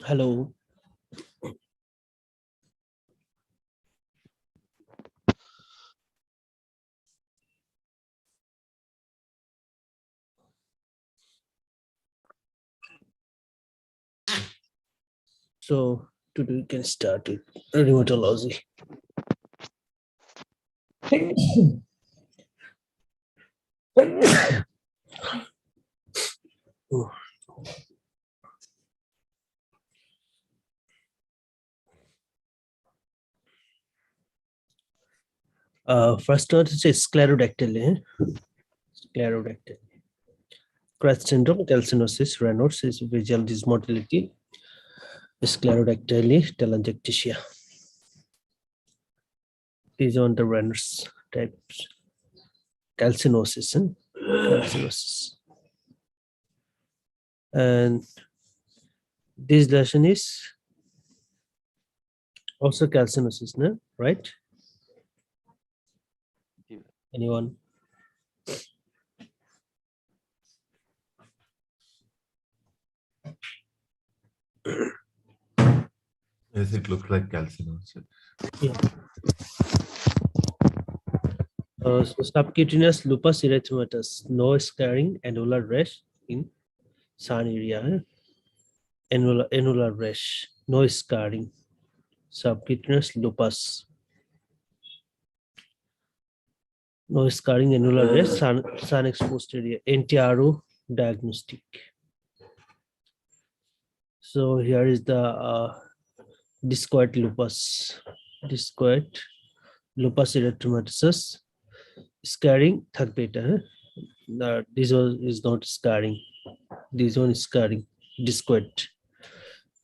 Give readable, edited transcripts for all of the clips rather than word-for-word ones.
Hello. So today we can start with rheumatology. Oh. First one is sclerodactyly. Sclerodactyly. Crest syndrome, calcinosis, Raynaud's is visual dysmotility, sclerodactyly, telangiectasia. These are the Raynaud's types. Calcinosis, calcinosis. And this lesion is also calcinosis, no? Right? Anyone? Yes, it looks like calcinosis. Yeah. So subcutaneous lupus erythematosus, no scarring, annular rash in sun area, annular rash, no scarring. Subcutaneous lupus, no scarring, annular rash, sun exposed area, anti-arrow diagnostic. So here is the discoid lupus erythematosus, scarring thak beta. This one is not scarring. This one is scarring, discoid.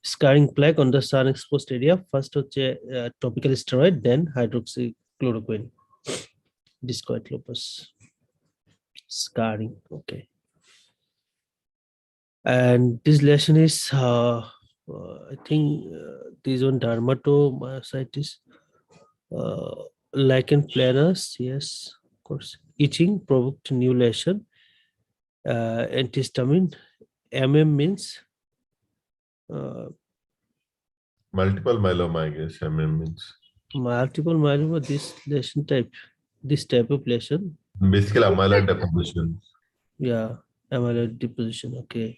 Scarring plaque on the sun exposed area. First topical steroid, then hydroxychloroquine. Discoid lupus. Scarring. Okay. And this lesion is, I think, this one dermatomyositis. Lichen planus, yes, of course. Itching provoked new lesion. Antihistamine. Means Multiple myeloma, I guess. means multiple myeloma. This type of lesion. basically amyloid deposition. Yeah, amyloid deposition. Okay.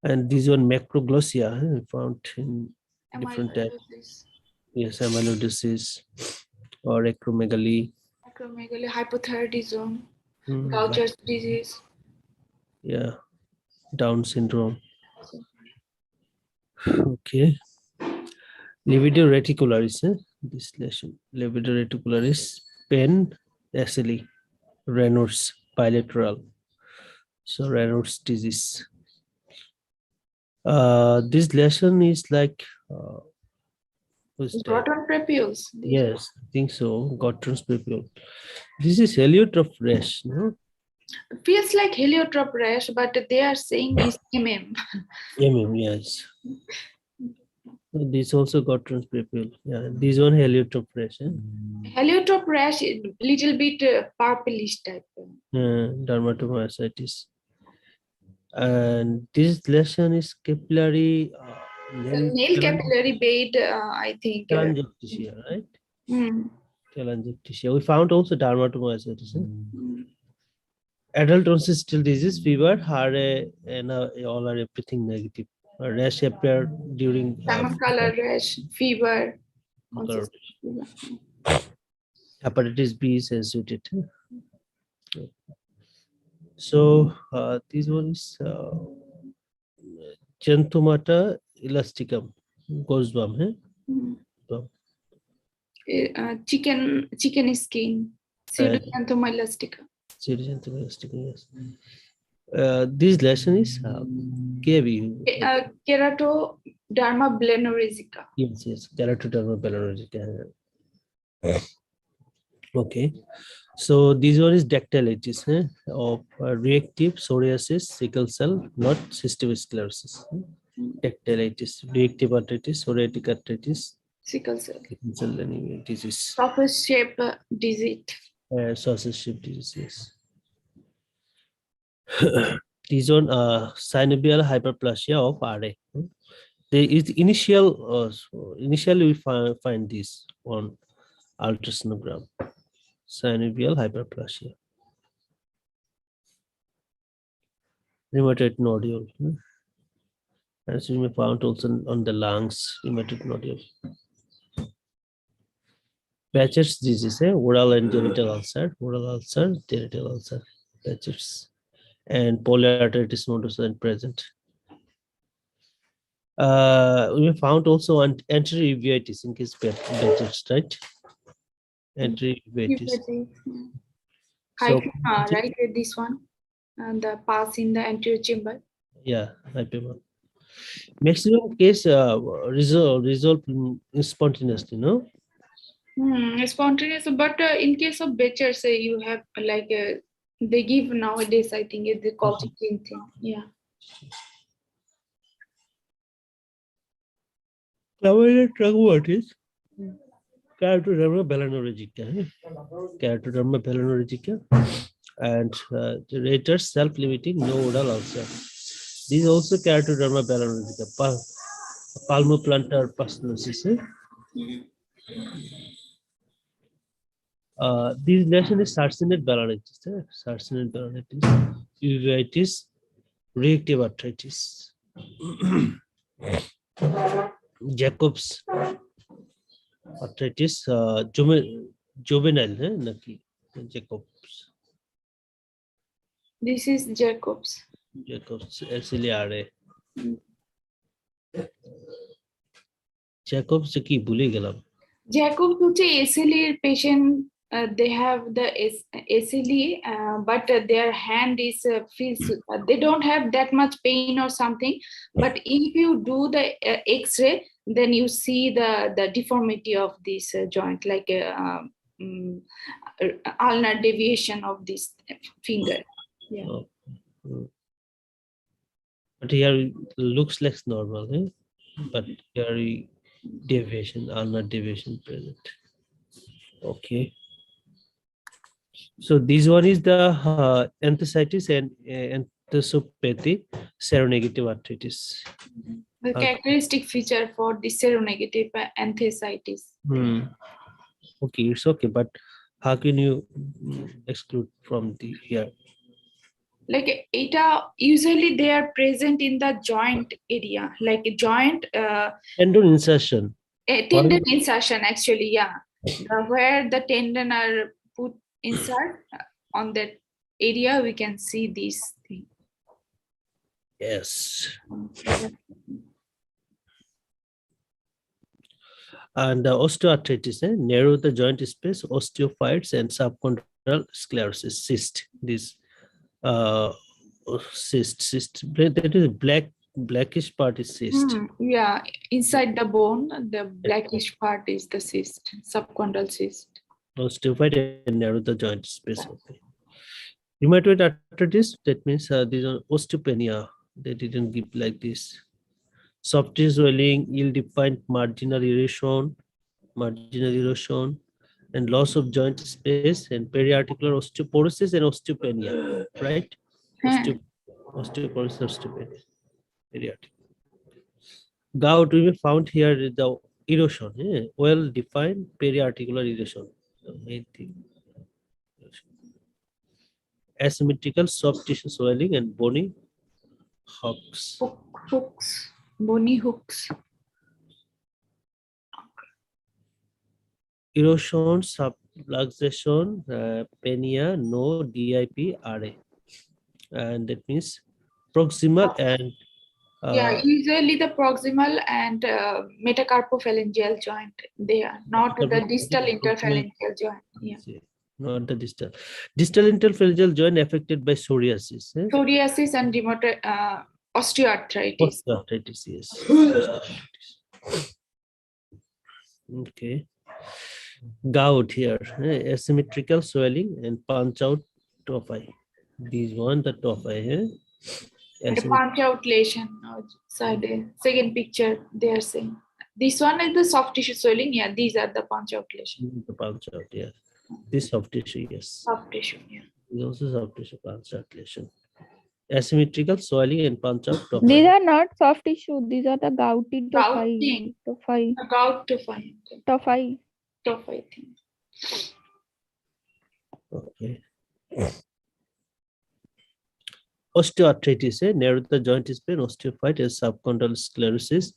And this one macroglossia found in different types. Yes, amyloidosis or acromegaly. Acromegaly, hypothyroidism, Gaucher's disease. Yeah, Down syndrome. Okay. Livedo reticularis, this lesion. Livedo reticularis, pen, SLE, Raynaud's bilateral. So Raynaud's disease. This lesion is like Gordon prepules. Yes, I think so. Gordon's prepule. This is heliotrope rash, no? Feels like heliotrope rash, but they are saying is MM. Yes. This also Gordon's prepule. Yeah, this one heliotrope rash. Heliotrope rash, little bit purplish type. Dermatomyositis. And this lesion is capillary. Nail capillary bed, I think. Telangiectasia, right? Mm. Telangiectasia. We found also dermatomyositis. Adult onset disease, fever, and all are everything negative. Rash appear during Salmon color rash, fever. Hepatitis B is associated. So this one is Xanthomata elasticum, goosebump. Chicken skin, Pseudoxanthoma elastica. Pseudoxanthoma elasticum, yes. This lesion is KV. Keratoderma blenorizica. Yes, keratoderma blenorizica. Okay, so this one is dactylitis of reactive psoriasis, sickle cell, not cystic sclerosis. Dactylitis, reactive arthritis, psoriatic arthritis, sickle cell anemia disease. Sausage shape disease. Sausage shape disease. This one, synovial hyperplasia of RA. There is initially we find this on ultrasonogram. Synovial hyperplasia. Rheumatoid nodule. As we may found also on the lungs, rheumatoid nodule. Patches disease, oral and genital ulcer, genital ulcer, patches, and polyarteritis nodosa and present. We found also anterior uveitis in case patches, right? Anterior uveitis. So, Right, this one, and the pass in the anterior chamber. yeah, IPM. Maximum case resolve spontaneously, no? Spontaneous, but in case of Becher, say you have like they give nowadays, I think it's the colchicine thing. Yeah. What is Keratoderma balanoregica? Keratoderma balanoregica, and the later self-limiting no oral ulcer. This is also Keratoderma balanoregica, palmoplantar pustulosis. This lesion is sarcinate balanitis, sarcinate balanitis, uveitis, reactive arthritis. Jacobs arthritis, juvenile, naki Jacobs. This is Jacobs. Jacobs, SLRA. Jacobs ki bhule gelam. Jacobs SLE patient, they have the SLE, but their hand is feels they don't have that much pain or something. But if you do the X-ray, then you see the deformity of this joint, like ulnar deviation of this finger. Yeah. Oh. But here looks like normal, but here deviation, ulnar deviation present. Okay. So this one is the enthesitis and enthesopathy, seronegative arthritis. The characteristic feature for the seronegative enthesitis. Okay, it's okay, but how can you exclude from the here? Like usually they are present in the joint area, like a joint Tendon insertion. Tendon insertion, actually, yeah. Where the tendon are put inside on that area, we can see this thing. Yes. And the osteoarthritis, narrow the joint space, osteophytes and subchondral sclerosis, cyst. This cyst. That is blackish part is cyst. Yeah, inside the bone, the blackish part is the cyst, subchondral cyst. Osteophyte and narrow the joint space. Okay. Rheumatoid arthritis, that means these are osteopenia. They didn't give like this. Soft tissue swelling, ill-defined marginal erosion, and loss of joint space, and periarticular osteoporosis and osteopenia, right? Osteoporosis, osteopenia, periarticular. Gout, we found here the erosion, well-defined periarticular erosion, the main thing. Asymmetrical soft tissue swelling and bony hooks. Bony hooks. Erosion, subluxation, penia, no DIP, RA. And that means proximal and yeah, usually the proximal and metacarpophalangeal joint, they are not the distal interphalangeal joint. Yeah. Not the distal. Distal interphalangeal joint affected by psoriasis. Psoriasis and osteoarthritis. Osteoarthritis, yes. Okay. Gout here, asymmetrical swelling and punch out tophi. These one the tophi. The punch out lesion side. Second picture they are saying. This one is the soft tissue swelling. Yeah, these are the punch out lesion. The punch out, yeah. This soft tissue, yes. Soft tissue, yeah. This also soft tissue punch out lesion. Asymmetrical swelling and punch out. These are not soft tissue. These are the gouty Gouting. tophi. About to find Tophi. top, I think. Okay. Osteoarthritis, narrow the joint space, osteophyte, subchondral sclerosis,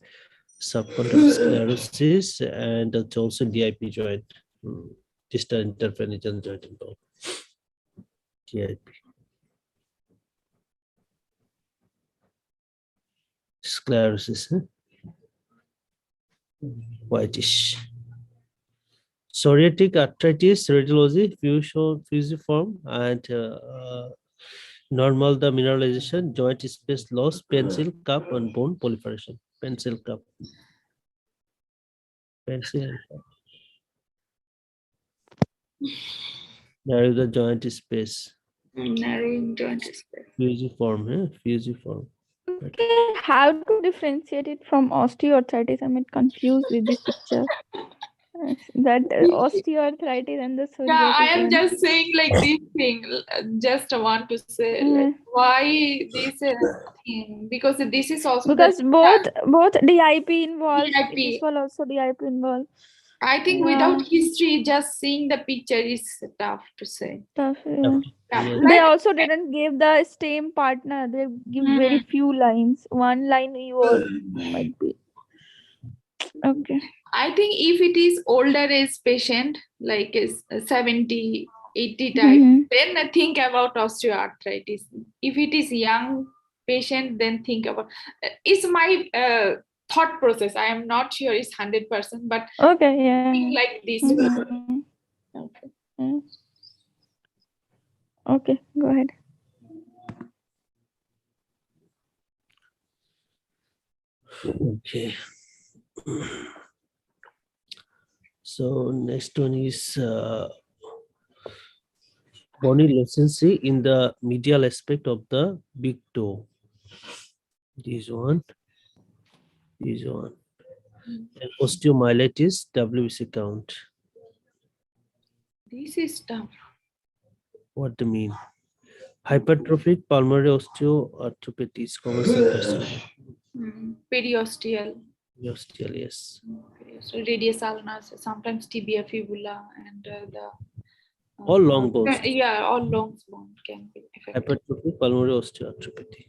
and it's also DIP joint, distal interphalangeal joint involved. DIP. Sclerosis, whitish. Psoriatic arthritis, radiology, fusiform, and normal the mineralization, joint space loss, pencil cup, and bone proliferation. Pencil cup. Pencil and cup. Narrow the joint space. Narrowing joint space. Fusiform, fusiform. Okay, how to differentiate it from osteoarthritis? I'm confused with this picture. That osteoarthritis and the psoriatic Yeah, I am one. just saying like this thing. Just want to say like why this thing, because this is also Because the, both DIP involved. DIP. This will also DIP involved. I think without history, just seeing the picture is tough to say. Tough, yeah. Yeah, They like- also didn't give the stem partner. They give very few lines. One line you all might be. Okay. I think if it is older age patient, like is 70, 80 type, then I think about osteoarthritis. If it is young patient, then think about. It's my thought process. I am not sure it's 100%, but Okay, yeah. think like this. Okay. Okay, go ahead. Okay. So next one is bony lucency in the medial aspect of the big toe. This one. And osteomyelitis, WBC count. This is tough. What do you mean? Hypertrophic pulmonary osteoarthropathy is common symptoms. Periosteal. Osteal, yes. So radius ulnus, sometimes tibia fibula, and the All long bones. Yeah, all long bones can be affected. Hypertrophic pulmonary osteoarthropathy.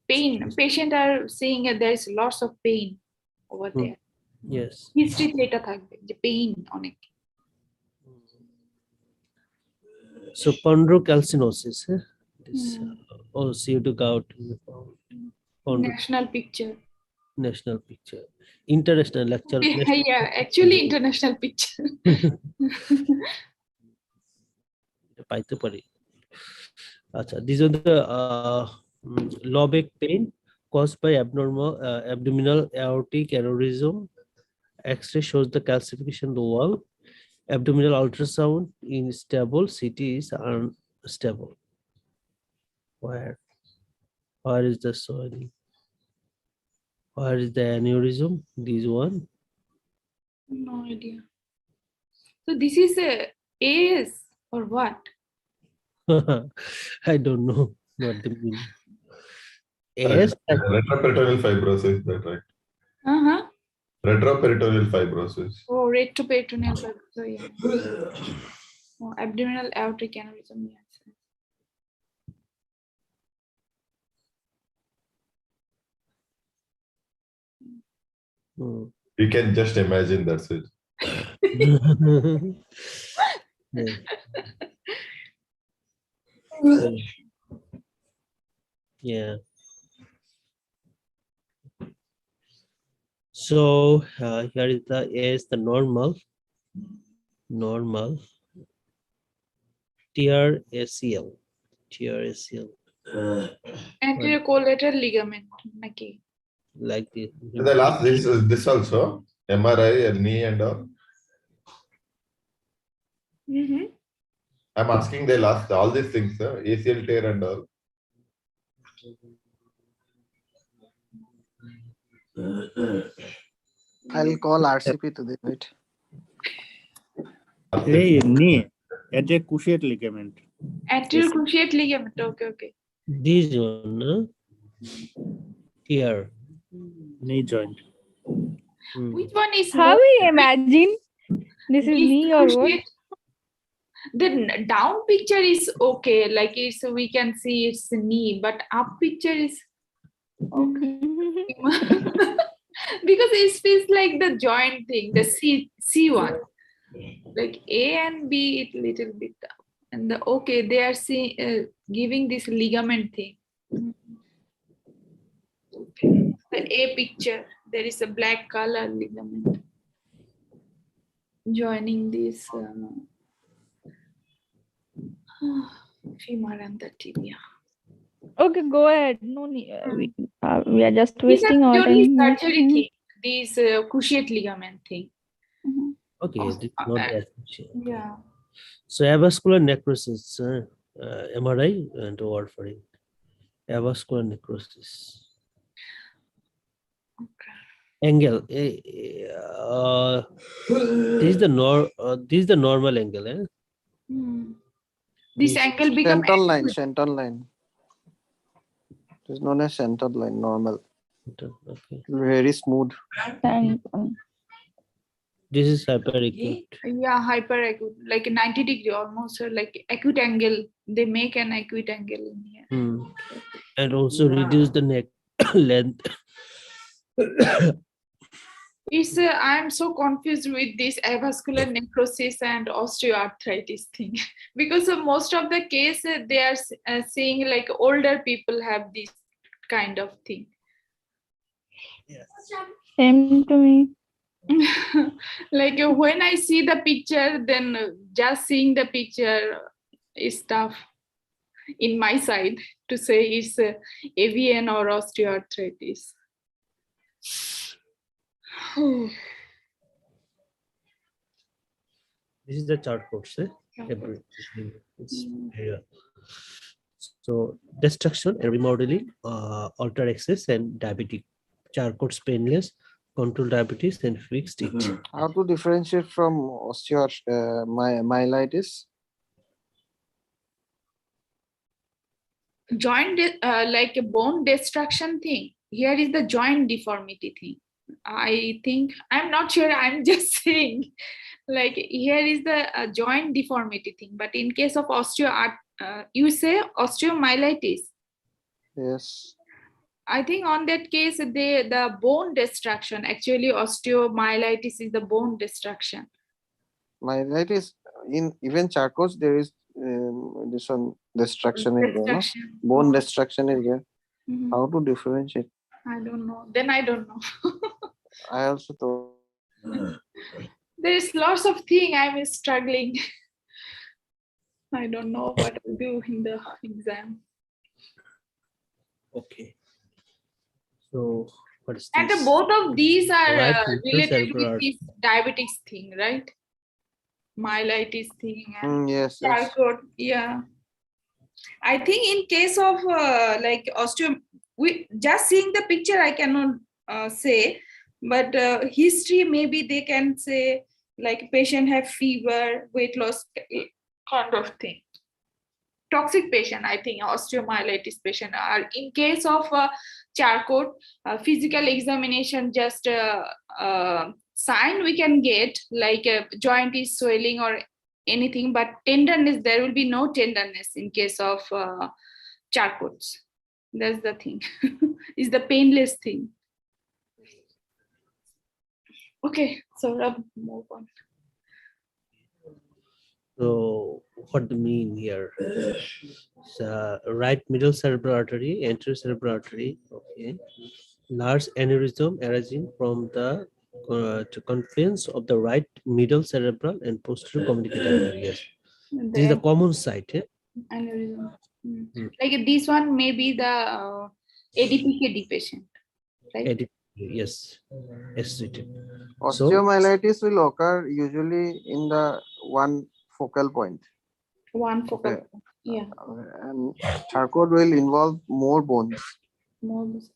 Pain. Patient are saying there is lots of pain over there. Yes. History theta থাকবে যে pain অনেক. So chondrocalcinosis, this CO2 gout. National picture. National picture. International lecture. Yeah, actually international picture. পাইতে পারি। আচ্ছা, these are the low back pain caused by abdominal aortic aneurysm. X-ray shows the calcification of the wall. Abdominal ultrasound instable. CT is unstable. Where is the swelling? Where is the aneurysm? This one. No idea. So this is a AS or what? I don't know what the meaning. Yes. Retroperitoneal fibrosis, that right? Retroperitoneal fibrosis. Oh, retroperitoneal fibrosis. Yeah. Oh, abdominal aortic aneurysm. Yes. You can just imagine, that's it. Yeah. So here is the normal TRACL. Anterior collateral ligament. Okay. Like this. The last, this also, MRI and knee and all. I'm asking they last all these things, ACL tear and all. I'll call RCP to do it. Hey, knee, at a cruciate ligament. Anterior cruciate ligament. Okay. This one, here, knee joint. Which one is How more we imagine this is knee or what? cruciate? The down picture is okay, like it's we can see it's knee, but up picture is okay. Because it feels like the joint thing, the C one, like A and B, it little bit up, and the okay they are giving this ligament thing. Okay, the A picture there is a black color ligament joining this femur and the tibia. Okay, go ahead. No need. We are just These are wasting our purely time. surgery thing. These cruciate ligament thing. Okay, this is not essential. Yeah. So avascular necrosis, MRI and warfarin. Avascular necrosis. Angle. This is the normal angle. This This- angle become Central line, central line. It is known as central line, normal. Okay. Very smooth. And This is hyperacute. yeah, hyperacute, like a 90-degree almost, like acute angle. They make an acute angle in here. And also reduce the neck length. It's I'm so confused with this avascular necrosis and osteoarthritis thing because most of the case they are saying like older people have this kind of thing. same to me. Like when I see the picture, then just seeing the picture is tough in my side to say it's AVN or osteoarthritis. This is the chart codes. So destruction and remodeling, alter access and diabetic. Chart codes painless, control diabetes and fixed it. How to differentiate from osteomyelitis? Joint like a bone destruction thing. Here is the joint deformity thing. I think I'm not sure. I'm just saying, like here is the joint deformity thing. But in case of you say osteomyelitis. Yes. I think on that case, the bone destruction. Actually, osteomyelitis is the bone destruction. Myelitis, in even Charcos, there is this one destruction is there, no? Bone destruction is there. How to differentiate? I don't know. Then I don't know. I also thought. There is lots of things I'm struggling. I don't know what to do in the exam. Okay. So what is And this? both of these are Right, related cerebral with this diabetes thing, right? Myelitis thing and Yes, yes. Charcot. Yeah. I think in case of like we just seeing the picture, I cannot say, but history maybe they can say like patient have fever, weight loss kind of thing. Toxic patient, I think osteomyelitis patient are in case of Charcot, physical examination just sign we can get like a joint is swelling or anything, but tenderness, there will be no tenderness in case of Charcots. That's the thing. Is the painless thing. Okay, so move on. So what do you mean here? So, right middle cerebral artery, anterior cerebral artery. Okay. Large aneurysm arising from the confluence of the right middle cerebral and posterior communicative areas. This is the common site. Aneurysm. Like this one may be the ADPKD patient, right? Yes, associated. Osteomyelitis will occur usually in the one focal point. One focal point. Yeah. And Charcot will involve more bones.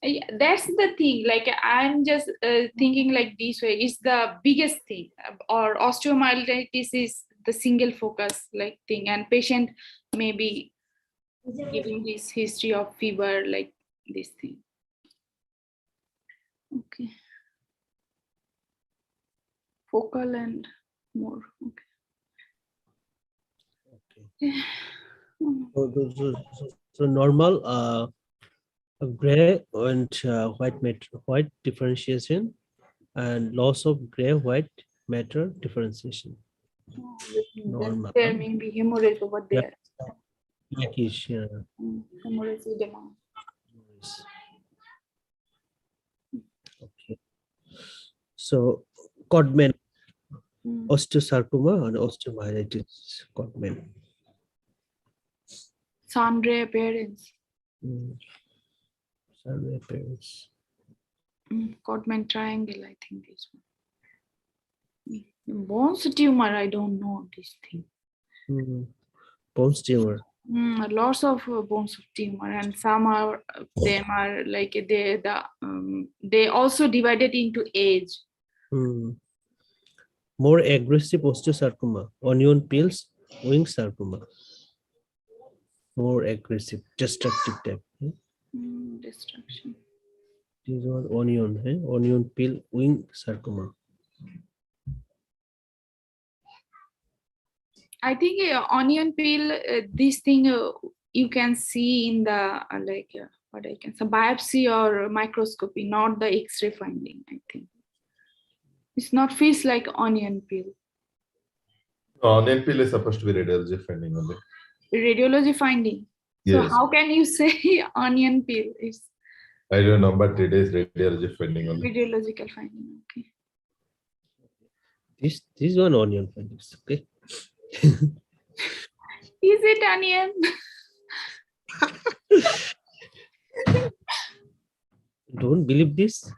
Yeah, that's the thing. Like I'm just thinking like this way. It's the biggest thing, or osteomyelitis is the single focus like thing, and patient maybe giving this history of fever, like this thing. Okay. Focal and more. Okay. Okay. So normal gray and white differentiation and loss of gray white matter differentiation. Normal. There may be hemorrhage over there. Blackish. Hemorrhage edema. Okay. So Codman, osteosarcoma and osteomyelitis. Codman. Sun ray appearance. Sun ray appearance. Codman triangle, I think this one. Bones tumor, I don't know this thing. Bones tumor. Lots of bones of tumor, and some are them are like they also divided into age. More aggressive osteosarcoma, onion peels, wing sarcoma. More aggressive, destructive type. Destruction. This one onion, onion peel, wing sarcoma. I think onion peel, this thing you can see in the what I can say, biopsy or microscopy, not the X-ray finding. I think it's not feels like onion peel. Onion peel is supposed to be radiology finding only. Radiology finding. Yes. So how can you say onion peel is? I don't know, but it is radiology finding only. Radiological finding. Okay. This one onion findings. Okay. Is it onion? Don't believe this.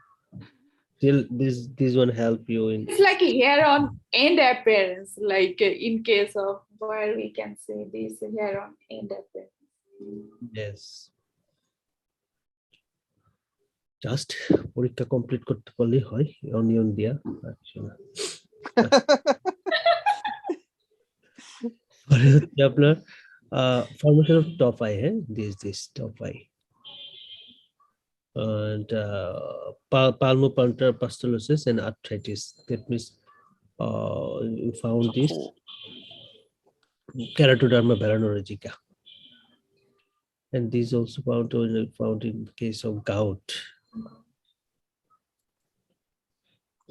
Till this one help you in. It's like a hair on end appearance, like in case of where we can say this hair on end appearance. Yes. Just পরীক্ষা complete করতে পারলেই হয় onion দিয়া আপনার formation of top eye, this top eye, and palmoplantar pustulosis and arthritis. That means you found this keratoderma veranorrhegica, and this also found in case of gout.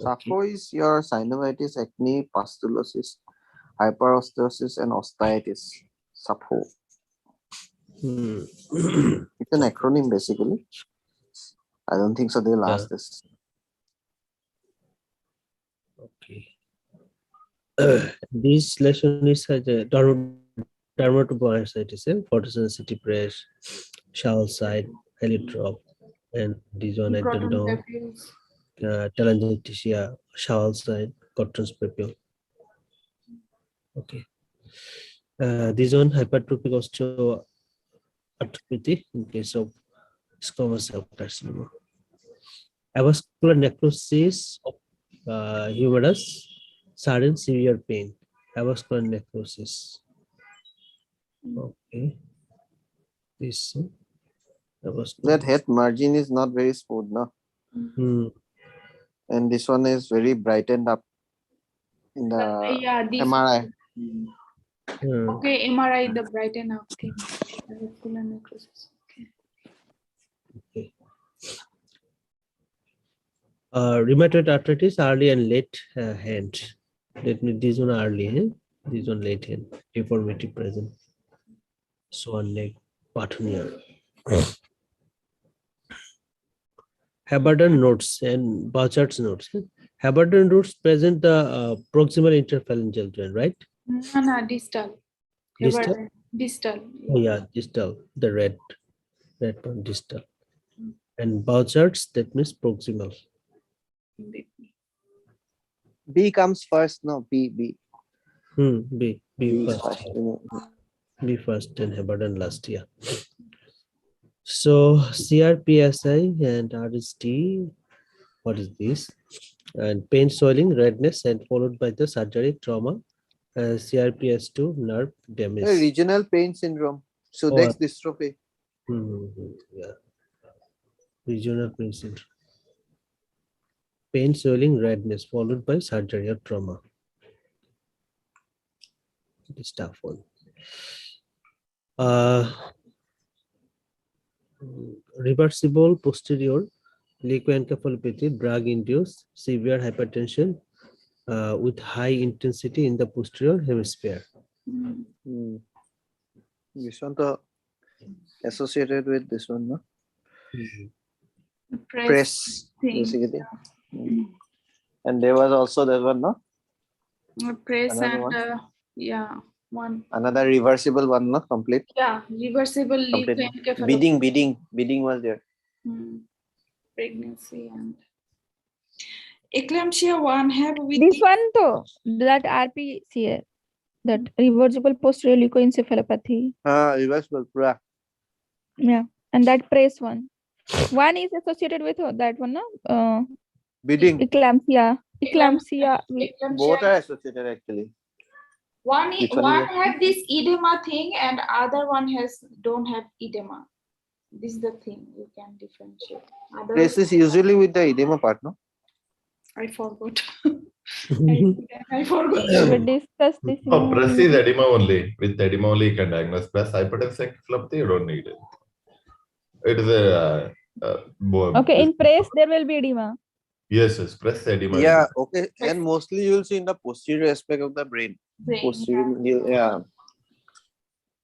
Sapho is your synovitis, acne, pustulosis, hyperostosis, and osteitis. Sapho. It's an acronym basically. I don't think so. They'll ask this. Okay. This lesion is such a dermatobiositis, photosensitive rash, shawl side, heliotrope, and this one I don't know. Telangiectasia, shawl side, Cotton's pupil. Okay. This one hypertrophic osteoarthritis in case of squamous cell carcinoma. Avascular necrosis of humerus, sudden severe pain. Avascular necrosis. Okay. This That head margin is not very smooth, no? And this one is very brightened up in the MRI. Okay, MRI, the brighten up thing. Avascular necrosis. Okay. Rheumatoid arthritis, early and late hand. Let me this one early, this one late hand. Deformity present. Swan neck, Patonier. Haberden nodes and Bouchard's nodes. Haberden nodes present the proximal interphalangeal joint, right? No, distal. Distal? Distal. Oh yeah, distal. The red one, distal. And Bouchard's, that means proximal. B comes first, no? B. B first. B first and Haberden last year. So CRPSI and RST, what is this? And pain, swelling, redness, and followed by the surgery, trauma, CRPS2, nerve damage. Regional pain syndrome. Sudex dystrophy. Yeah. Regional pain syndrome. Pain, swelling, redness, followed by surgery or trauma. This tough one. Reversible posterior leukoencephalopathy, drug-induced severe hypertension with high intensity in the posterior hemisphere. This one to associated with this one, no? Press basically. And there was also that one, no? Press Another and one? yeah, one. Another reversible one, no? Complete. Yeah, reversible Complete. leukoencephalopathy. Bidding was there. Pregnancy and eclampsia one have with This one though, that RPCA, that reversible posterior leukoencephalopathy. Reversible. Yeah, and that press one. One is associated with that one, no? Bidding. Eclampsia. Both are associated actually. One Which one is have this edema thing and other one don't have edema. This is the thing you can differentiate. Press is usually with the edema part, no? I forgot. I forgot. We discussed this. Oh, press is edema only. With edema only you can diagnose. Press hypertensive encephalopathy, you don't need it. It is a Okay, in press there will be edema. Yes, press edema. Yeah, okay. And mostly you will see in the posterior aspect of the brain. Posterior medial, yeah.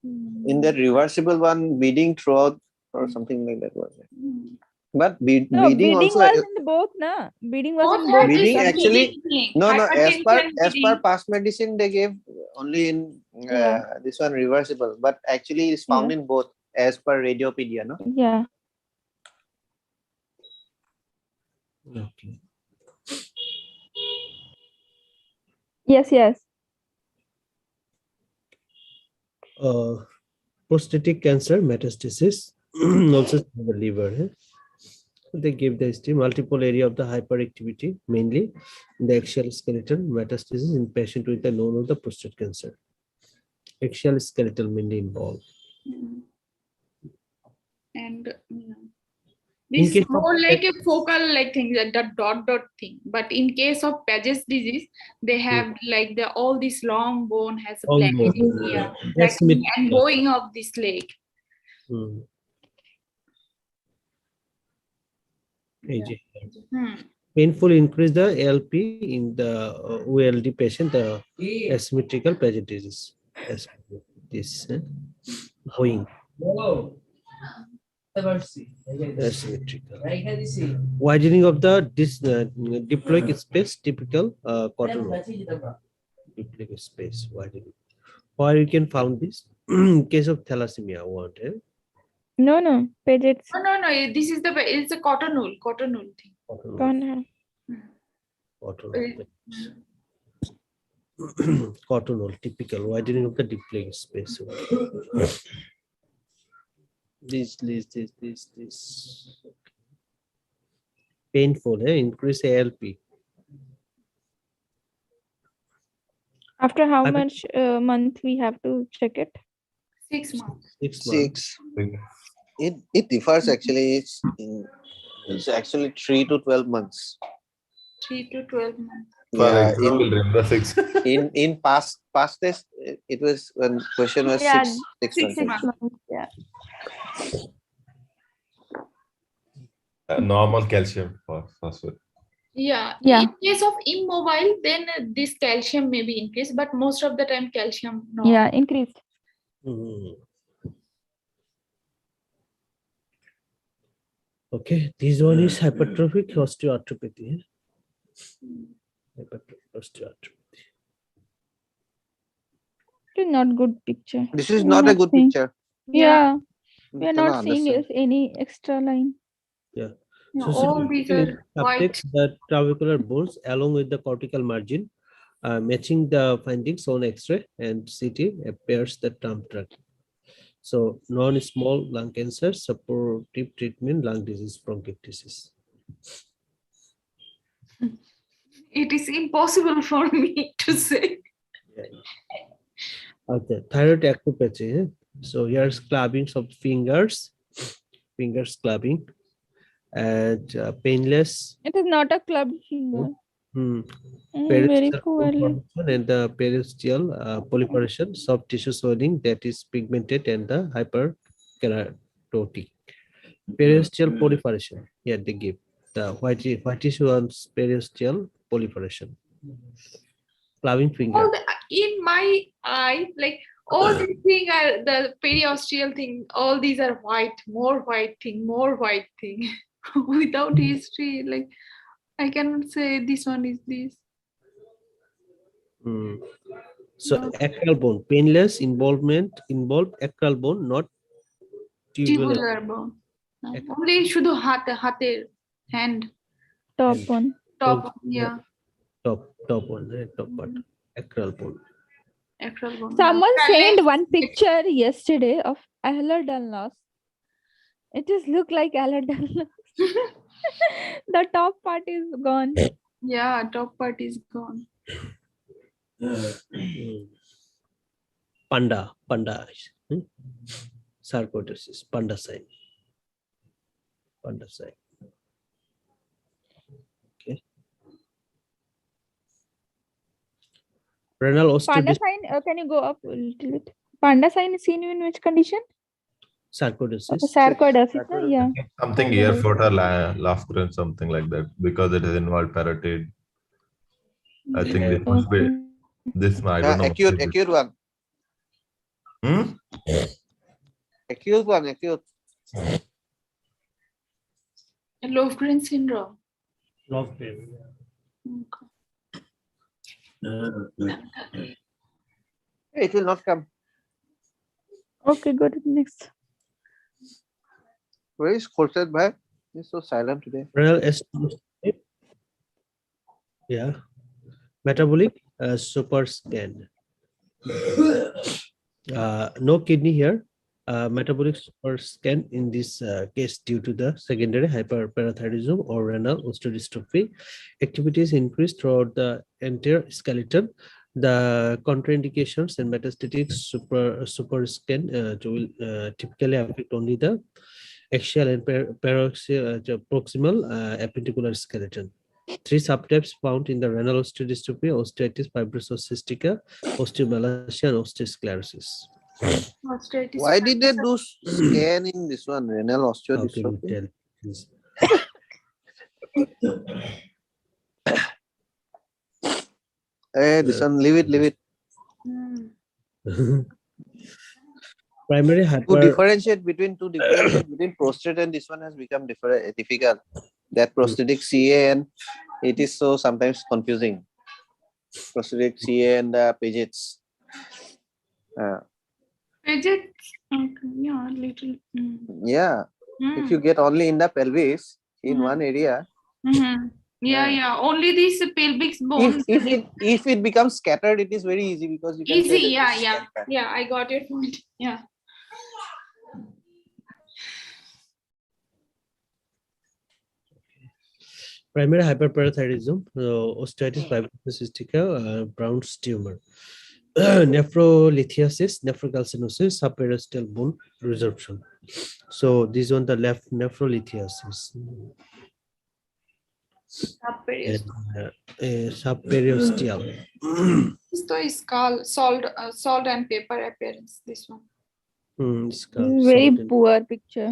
In that reversible one, bleeding throughout or something like that was there. But bleeding also was in both, na? Bleeding was in both. Bleeding actually no. As per bleeding. past medicine, they gave only in this one reversible, but actually it's found in both as per Radiopedia, no? Yeah. Okay. Yes. Prostatic cancer metastasis, also the liver. They give the history, multiple area of the hyperactivity, mainly in the axial skeletal metastasis in patient with the known of the prostate cancer. Axial skeletal mainly involved. And this is more like a focal like thing, that dot thing. But in case of Paget's disease, they have like all this long bone has a blackening here, blackening and bowing of this leg. Painful increase the ALP in the OLD patient, the asymmetrical Paget disease. This bowing. Asymmetrical. Widening of the diploic space, typical cotton. Diploic space widening. Or you can found this in case of thalassemia. No, Paget's. No. This is it's a cotton wool thing. Cotton wool, typical widening of the diploic space. This. Painful, increase ALP. After how much month we have to check it? 6 months. 6 months. It differs actually. It's actually 3 to 12 months. 3 to 12 months. Yeah, in past test, it was when question was 6 months. Yeah. Normal calcium phosphate. Yeah. In case of immobile, then this calcium may be increased, but most of the time calcium no. Yeah, increased. Okay, this one is hypertrophic osteoarthropathy. Hypertrophic osteoarthropathy. It is not good picture. This is not a good picture. Yeah. We are not seeing any extra line. Yeah. No, So all these are white. the clavicular bones along with the cortical margin, matching the findings on X-ray and CT appears the term track. So non-small lung cancer, supportive treatment, lung disease, bronchitis. It is impossible for me to say. Okay, thyroid ectopathy. So here's clubbings of fingers clubbing, and painless. It is not a club finger. Hmm. Very Periosteal poorly. formation and the periosteal proliferation, soft tissue swelling that is pigmented, and the hyperkeratotic. Periosteal proliferation. Here they give the white tissue on periosteal proliferation. Clubbing finger. All the, in my eye, like all these things are the periosteal thing. All these are white, more white thing. Without history, like I cannot say this one is this. Hmm. So No. acral bone, painless involved acral bone, not tubular. Tubular bone. No. Only শুধু হাতের hand Top And one. top. top- Yeah. top one, top part, acral bone. Acral bone. Someone Yeah. sent one picture yesterday of Ehlers-Danlos. It just look like Ehlers-Danlos. The top part is gone. Yeah, top part is gone. Panda. Sarcoidosis, panda sign. Okay. Renal Panda osteodysplastia. sign, can you go up a little bit? Panda sign is seen in which condition? Sarcoidosis. Sarcoidosis, no? Yeah. Something earfoot or Lofgren, something like that, because it is involved parotid. I think this must be this. I don't know. Acute one. Hmm? Acute one. Lofgren syndrome. Lofgren. Okay. It will not come. Okay, go to the next. Where is Khurshid bhai? He's so silent today. Renal osteodysplastia. Yeah. Metabolic super scan. No kidney here. Metabolic super scan in this case due to the secondary hyperparathyroidism or renal osteodystrophy. Activity is increased throughout the entire skeleton. The contraindications and metastatic super scan will typically affect only the axial and proximal appendicular skeleton. 3 subtypes found in the renal osteodystrophy: osteitis, fibrosis cystica, osteomalacia, and osteosclerosis. Osteoarthritis. Why did they do scan in this one? Renal How can you osteodystrophy? tell? Please? Hey, this one, leave it. Hmm. Primary To differentiate between prostate and this one has become difficult. That prosthetic CA and it is so sometimes confusing. Prosthetic CA and Paget's. Paget's. Okay. Yeah, little. Yeah. If you get only in the pelvis in one area, Yeah. Only this pelvic bone. if it becomes scattered, it is very easy because you can say Easy. that this is Yeah. I got your point. Yeah. Primary hyperparathyroidism, osteitis, fibrosis cystica, Brown's tumor, nephrolithiasis, nephrocalcinosis, subperiosteal bone resorption. So this on the left, nephrolithiasis. Subperiosteal. This is called salt and pepper appearance. This one. It's called Very salt and- poor picture.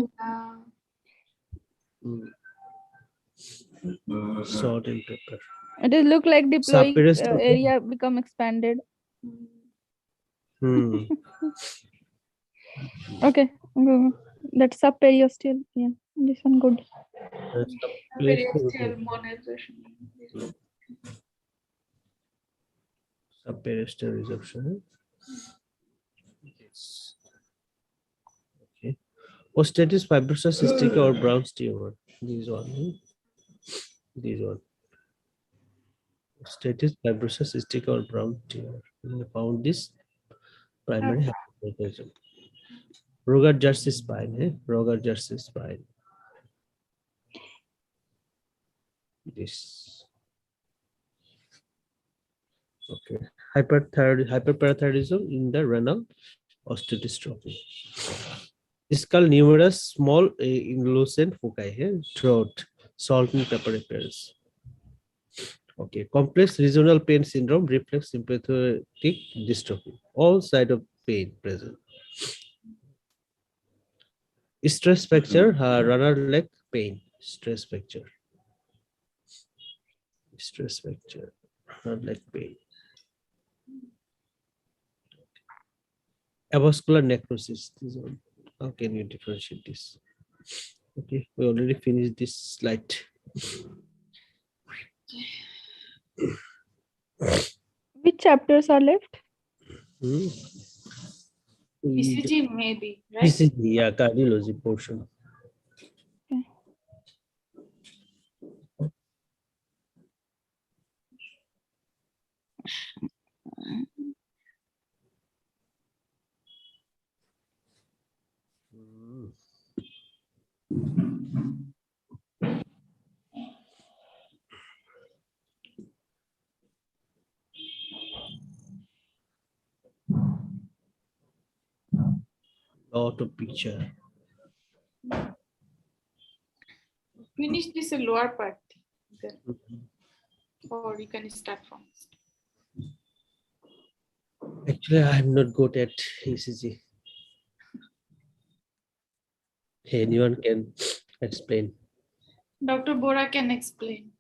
Salt and pepper. It is look like diploid Subperiosteal. area become expanded. Okay, go. That's subperiosteal. Yeah, this one good. Periosteal monetization. Subperiosteal resorption. Yes. Okay. Osteitis, fibrosis cystica, or Brown's tumor. These one. Osteitis, fibrosis cystica, or Brown tumor. We found this primary hyperparathyroidism. Roger spine. Roger spine. This. Okay. Hyperparathyroidism in the renal osteodystrophy. It's called numerous small inclusion foci here throughout salt and pepper appearance. Okay, complex regional pain syndrome reflects sympathetic dystrophy. All side of pain present. Stress fracture, runner leg pain. Stress fracture. Stress fracture, runner leg pain. Avascular necrosis. How can you differentiate this? Okay, we already finished this slide. Which chapters are left? ECG maybe, right? ECG, yeah, cardiology portion. Lot of picture. Finish this lower part, then. Or you can start from. Actually, I'm not good at ECG. Anyone can explain. Dr. Bora can explain.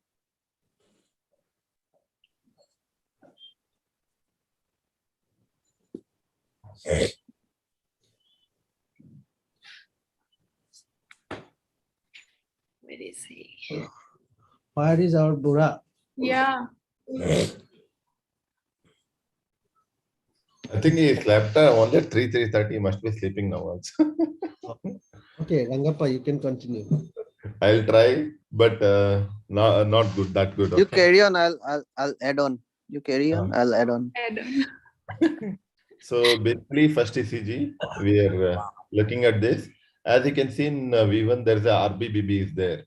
Where is he? Where is our Bora? Yeah. I think he slept only at 3:30. He must be sleeping now also. Okay, Rangappa, you can continue. I'll try, but not good, that good. You Okay? carry on. I'll add on. You carry on. I'll add on. So basically, first ECG, we are looking at this. As you can see in V1, there is a RBBB is there.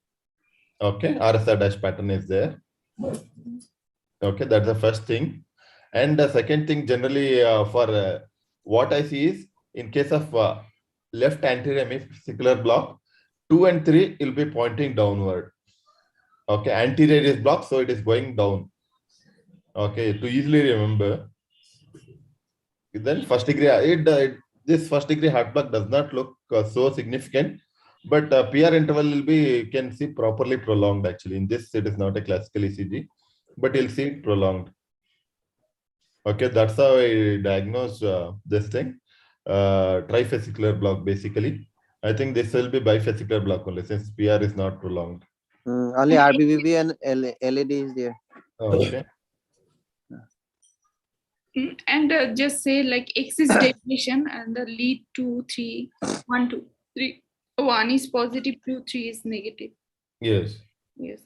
Okay, RSR dash pattern is there. Okay, that's the first thing. And the second thing, generally for what I see is, in case of left anterior hemivesicular block, 2 and 3 will be pointing downward. Okay, anterior is blocked, so it is going down. Okay, to easily remember. Then first degree, this first degree heart block does not look so significant, but PR interval will be, you can see properly prolonged actually. In this, it is not a classical ECG, but you'll see it prolonged. Okay, that's how I diagnose this thing. Trifascicular block basically. I think this will be bifascicular block only since PR is not prolonged. Only RBBB and LED is there. Okay. And just say like X is deviation and the lead 2, 3, 1, 2, 3. 1 is positive, 2, 3 is negative. Yes. Yes.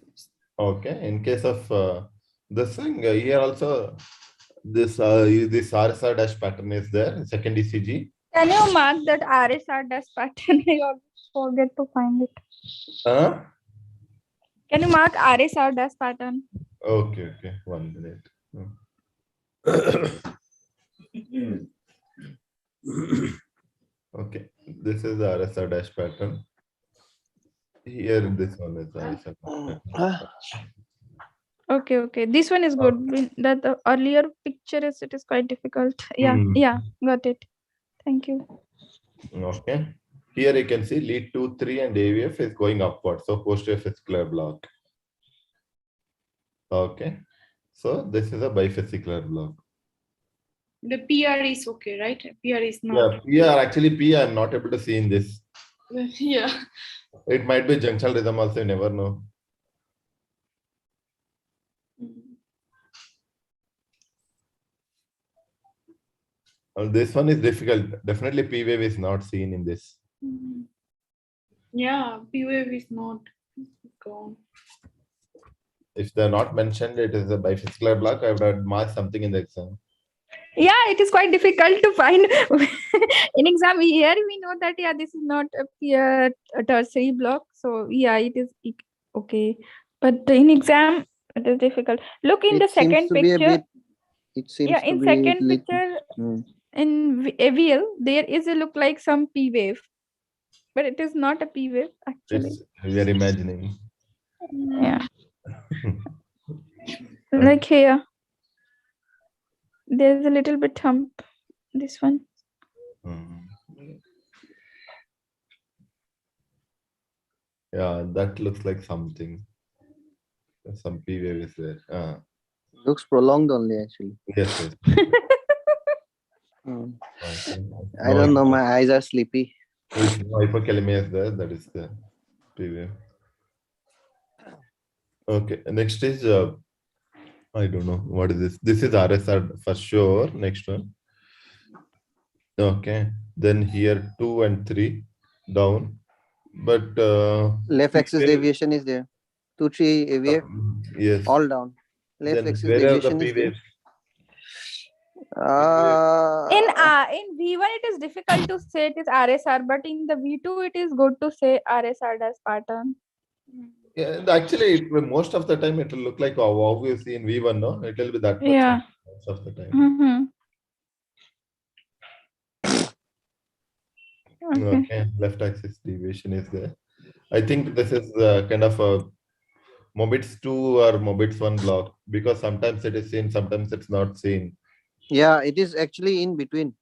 Okay. In case of this thing, here also this RSR dash pattern is there. Second ECG. Can you mark that RSR dash pattern? I always forget to find it. Can you mark RSR dash pattern? Okay. 1 minute. Okay, this is the RSR dash pattern. Here, this one is RSR pattern. Okay. This one is good. That the earlier picture is, it is quite difficult. Yeah, got it. Thank you. Okay. Here you can see lead 2, 3 and AVF is going upward. So posterior fascicular block. Okay. So this is a bifascicular block. The PR is okay, right? PR is not. Yeah, PR actually P I'm not able to see in this. Yeah. It might be junctional rhythm also, you never know. This one is difficult. Definitely P wave is not seen in this. Yeah, P wave is not gone. If they're not mentioned, it is a bifascicular block. I would have marked something in the exam. Yeah, it is quite difficult to find in exam. Here we know that this is not a tertiary block, so it is okay. But in exam it is difficult. Look in the second picture. It seems in to be second picture, in AVL, there is a look like some P wave, but it is not a P wave actually. We are imagining. Yeah, like here, there's a little bit hump. This one. Hmm. Yeah, that looks like something. Some P wave is there. Looks prolonged only actually. Yes. I don't know. My eyes are sleepy. If no hypokalemia is there, that is the P wave. Okay. Next is I don't know what is this. This is RSR for sure. Next one. Okay. Then here 2 and 3 down. But Left axis where- deviation is there. 2, 3 AVF, yes. all down. Left Then axis where are the deviation P is there. waves? In V1 it is difficult to say it is RSR, but in the V2 it is good to say RSR as pattern. Yeah, and actually, most of the time it will look like how we see in V1, no? It will be that much Yeah. most of the time. Mm-hmm. Okay. Okay, left axis deviation is there. I think this is kind of a Mobitz 2 or Mobitz 1 block because sometimes it is seen, sometimes it's not seen. Yeah, it is actually in between.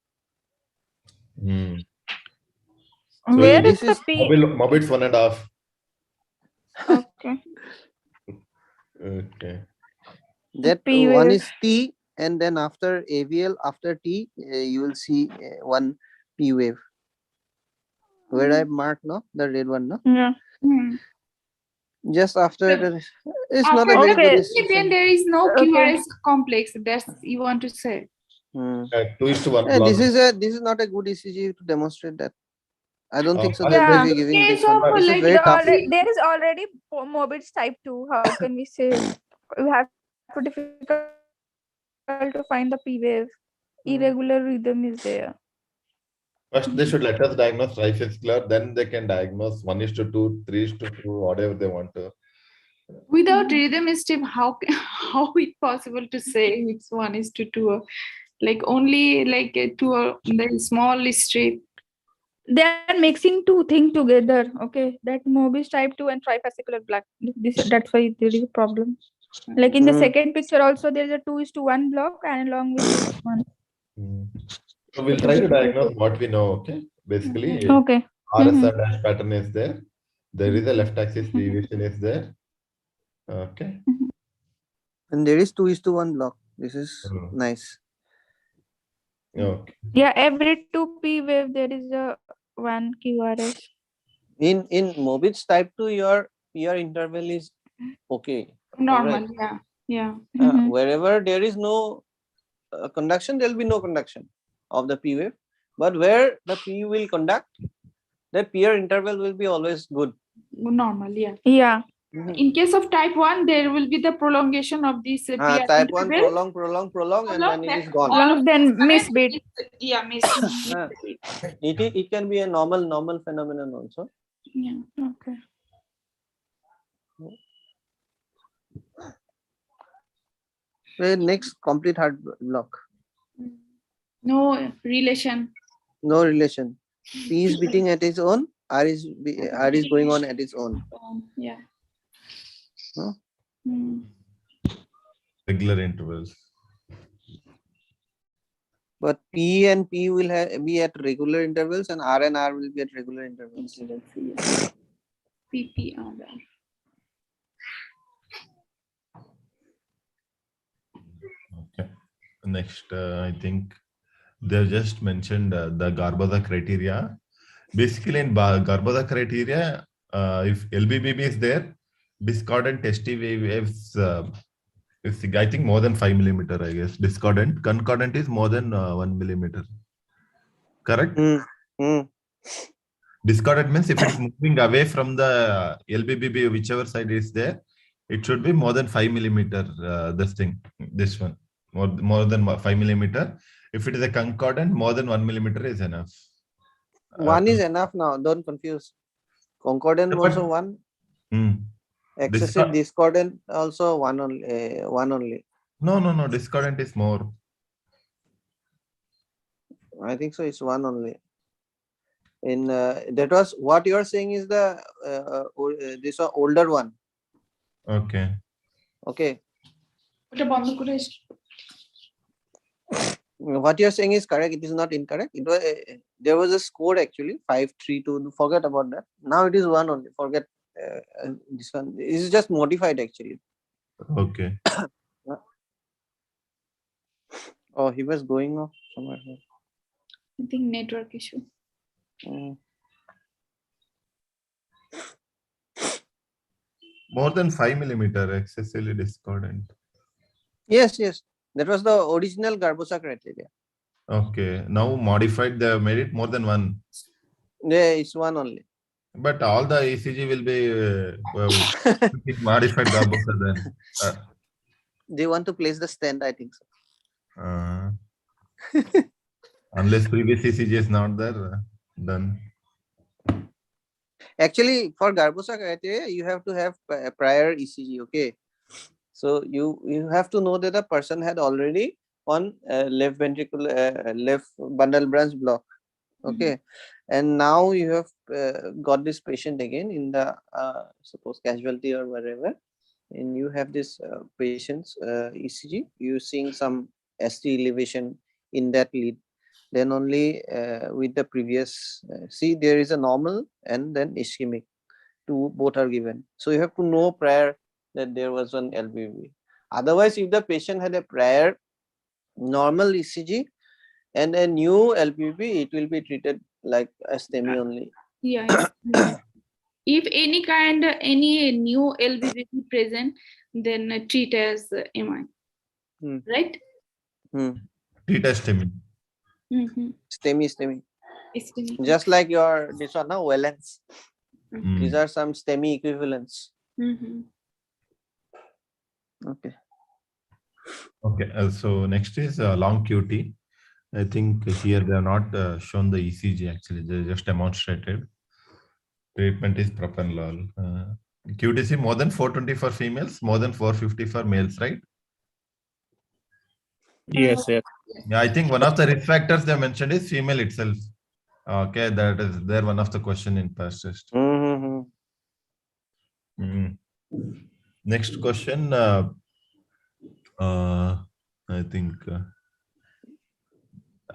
Hmm. Where is this the is P? Mobitz 1.5. Okay. Okay. That P one wave. is T, and then after AVL, after T, you will see one P wave. Where I marked, no? The red one, no? Yeah. Just after the, it's not a After very the good Okay. P, then decision. there is no Okay. QRS complex. That's you want to say. 2:1 Yeah, block. this is not a good ECG to demonstrate that. I don't think so. first That's why Yeah. we're giving Case this one. of This is like very tough. There is already Mobitz type 2. How can we say? We have to difficult to find the P wave. Irregular rhythm is there. First, they should let us diagnose trifascicular, then they can diagnose 1:2, 3:2, whatever they want to. without rhythm stream, how it possible to say it's 1:2? Like only like a 2 or the small strip. They are mixing two things together. Okay, that Mobitz type 2 and trifascicular black. That's why there is a problem. Like in the second picture, also there is a 2:1 block and along with this one. So we'll try to diagnose what we know, okay? Basically, Okay. RSR dash pattern is there. There is a left axis deviation is there. Okay. And there is 2:1 block. This is nice. Okay. Yeah, every 2 P wave there is a 1 QRS. In Mobitz type 2, your interval is okay. Normal, Correct. yeah. Wherever there is no conduction, there will be no conduction of the P wave. But where the P will conduct, the peer interval will be always good. Normal, yeah. Yeah. In case of type 1, there will be the prolongation of this PR Type 1 interval. prolong, and then it is gone. Long then miss bit. Yeah, miss. It can be a normal phenomenon also. Yeah. Okay. Next, complete heart block. No relation. No relation. P is beating at its own. R is going on at its own. Yeah. Huh? Regular intervals. But P and P will be at regular intervals, and R will be at regular intervals. PPR. Okay. Next, I think they just mentioned the Garbosa criteria. Basically, in Garbosa criteria, if LBBB is there, discordant ST waves is, I think, more than 5 millimeter, I guess. Discordant. Concordant is more than 1 millimeter. Correct? Discordant means if it is moving away from the LBBB, whichever side is there, it should be more than 5 millimeter. This one, more than 5 millimeter. If it is a concordant, more than 1 millimeter is enough. 1 is enough now. Don't confuse. Concordant also 1. Excessive discordant also 1 only. No. No. Discordant is more. I think so. It's one only. In that was what you are saying is the this one older one. Okay. Okay. ওটা বন্ধ করে What you are saying is correct. It is not incorrect. It was there was a score actually 5-3-2. Forget about that. Now it is one only. Forget this one. It is just modified actually. Okay. Oh, he was going off somewhere. I think network issue. More than 5 millimeter excessively discordant. Yes, yes. That was the original Garbosa criteria. Okay. Now modified, they have made it more than one. Yeah, it's one only. But all the ECG will be modified Garbosa then. They want to place the stent, I think so. Unless previous ECG is not there, done. Actually, for Garbosa criteria, you have to have prior ECG. Okay, so you have to know that the person had already on left ventricular left bundle branch block. Okay, and now you have got this patient again in the suppose casualty or whatever, and you have this patient's ECG. You seeing some ST elevation in that lead. Then only with the previous see there is a normal and then ischemic. Both are given. So you have to know prior that there was an LBB. Otherwise, if the patient had a prior normal ECG and a new LBB, it will be treated like a STEMI only. Yeah. If any new LBB present, then treat as MI. Right? Treat as STEMI. STEMI. Just like your this one now, Wellens. These are some STEMI equivalents. Okay. Okay. So next is long QT. I think here they have not shown the ECG actually. They just demonstrated. Treatment is propranolol. QTC more than 420 for females, more than 450 for males, right? Yes, yes. Yeah, I think one of the risk factors they mentioned is female itself. Okay, that is there one of the question in past test. Next question. I think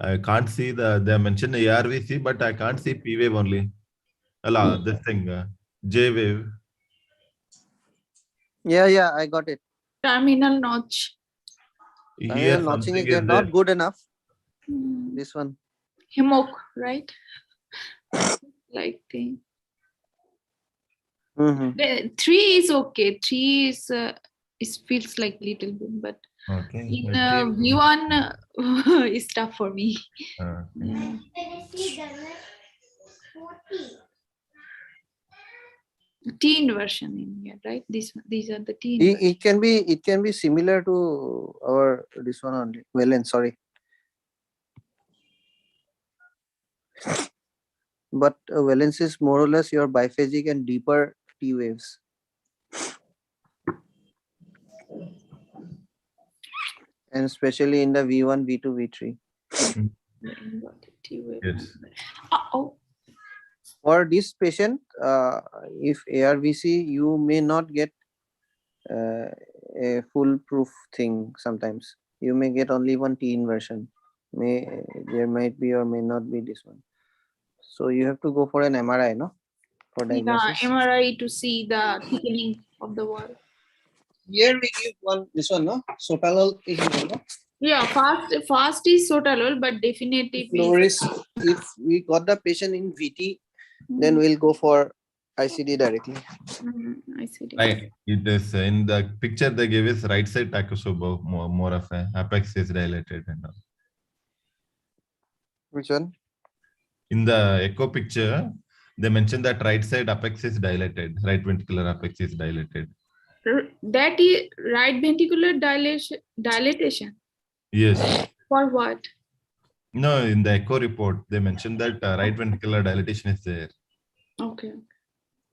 I can't see they mentioned the ARVC, but I can't see P wave only. This thing J wave. Yeah, I got it. Terminal notch. Here notching something is not good enough. This one. Hemok, right? Like thing. 3 is okay. 3 is it feels like little bit, but okay. In V1 is tough for me. Teen version in here, right? These are the teen. It can be similar to our this one only. Valence, sorry. But valence is more or less your biphasic and deeper T waves. And especially in the V1, V2, V3. Yes. For this patient, if ARVC, you may not get a foolproof thing sometimes. You may get only one T inversion. There might be or may not be this one. So you have to go for an MRI, no? For diagnosis. Yeah, MRI to see the thickening of the wall. Here we give this one, no? Sotalol is given, no? Yeah, fast is sotalol, but definitive if we got the patient in VT, then we'll go for ICD directly. ICD. Right. It is in the picture they gave is right side Takotsubo, more of a apex is dilated and all. Which one? In the echo picture, they mentioned that right side apex is dilated, right ventricular apex is dilated. That is right ventricular dilatation. Yes. For what? No, in the echo report, they mentioned that right ventricular dilatation is there. Okay.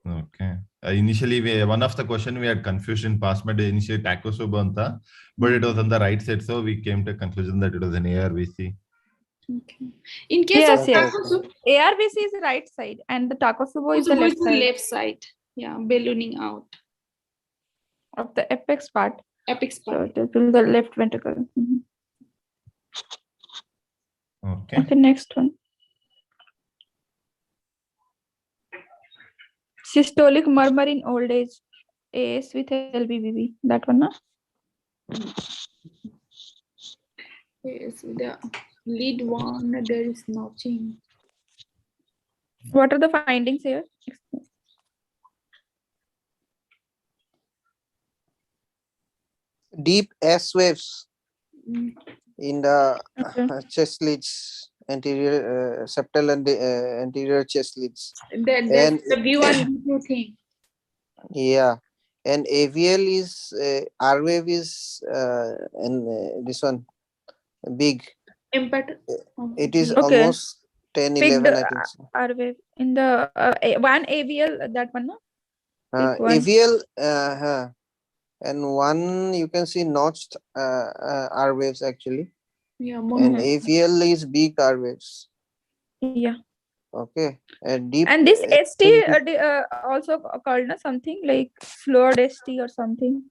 Okay. Initially, one of the question we had confusion past med initially Takotsubo, but it was on the right side, so we came to conclusion that it was an ARVC. Okay. In case Yes, of yes. Takotsubo, ARVC is right side and the Takotsubo is the left side left side. Yeah, ballooning out. of the apex part. Apex So part. it will the left ventricle. Mhm. Okay. Okay, next one. Systolic murmur in old age. AS with LBBB. That one, no? Yes, the lead one, there is nothing. What are the findings here? Deep S waves Mm. in the Okay. chest leads, anterior septal and anterior chest leads. That's And the V1, V2 thing. yeah, and AVL is R wave is and this one big. Impact. It is Okay. almost 10, Picked 11, I think so. R wave in the one AVL, that one, no? Pick one. AVL and one you can see notched R waves actually, Yeah, and mono. AVL is big R waves. Yeah. Okay, and deep. And this ST also called na, something like slurred ST or something.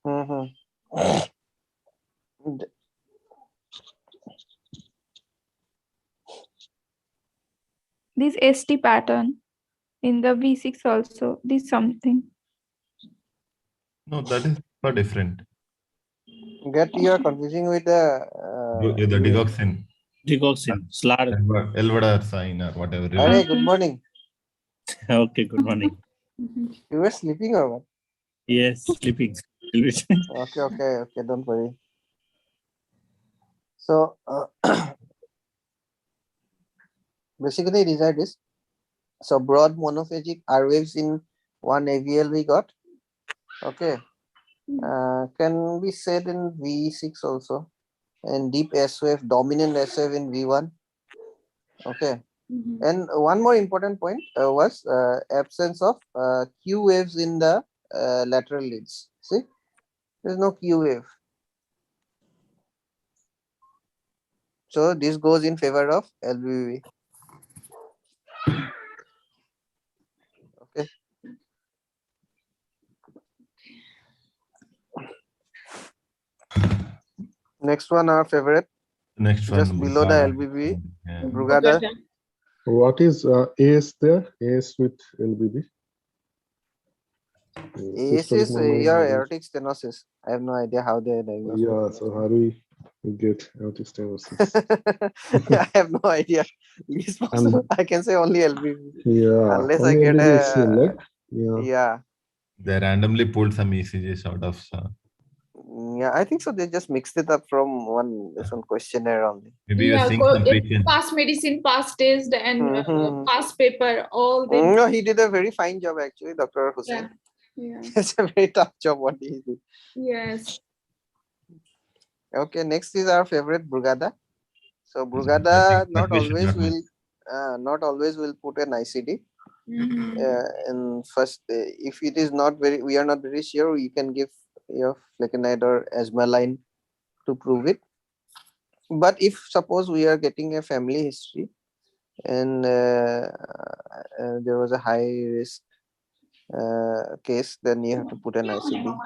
This ST pattern in the V6 also, this something. No, that is for different. That you are confusing with the The digoxin, Digoxin, slur. Elvada sign or whatever. Hey, good morning. Okay, good morning. You were sleeping or what? Yes, sleeping. Okay, don't worry. So basically these are this. So broad monophagic R waves in one AVL we got. Okay. Can be said in V6 also. And deep S wave, dominant S wave in V1. Okay. And one more important point was absence of Q waves in the lateral leads. See, there's no Q wave. So this goes in favor of LBV. Okay. Next one, our favorite. Next one. Just below the LBV, Yeah. Brugada. What is AS there? AS with LBB? AS is your aortic stenosis. I have no idea how they diagnose. Yeah, so how do we get aortic stenosis? I have no idea. Least possible. I can say only LBV. Yeah, Unless only I get LBB is seen, a like? Yeah. They randomly pulled some ECGs out of. Yeah, I think so. They just mixed it up from one questionnaire only. Maybe you're seeing some patients. Past medicine, past test, and past paper, all the. No, he did a very fine job actually, Dr. Hussain. Yeah. It's a very tough job what he did. Yes. Okay, next is our favorite Brugada. So Brugada not always will put an ICD. And first, if it is not we are not very sure, you can give your flecainide or asmaline to prove it. But if suppose we are getting a family history and there was a high risk case, then you have to put an ICD.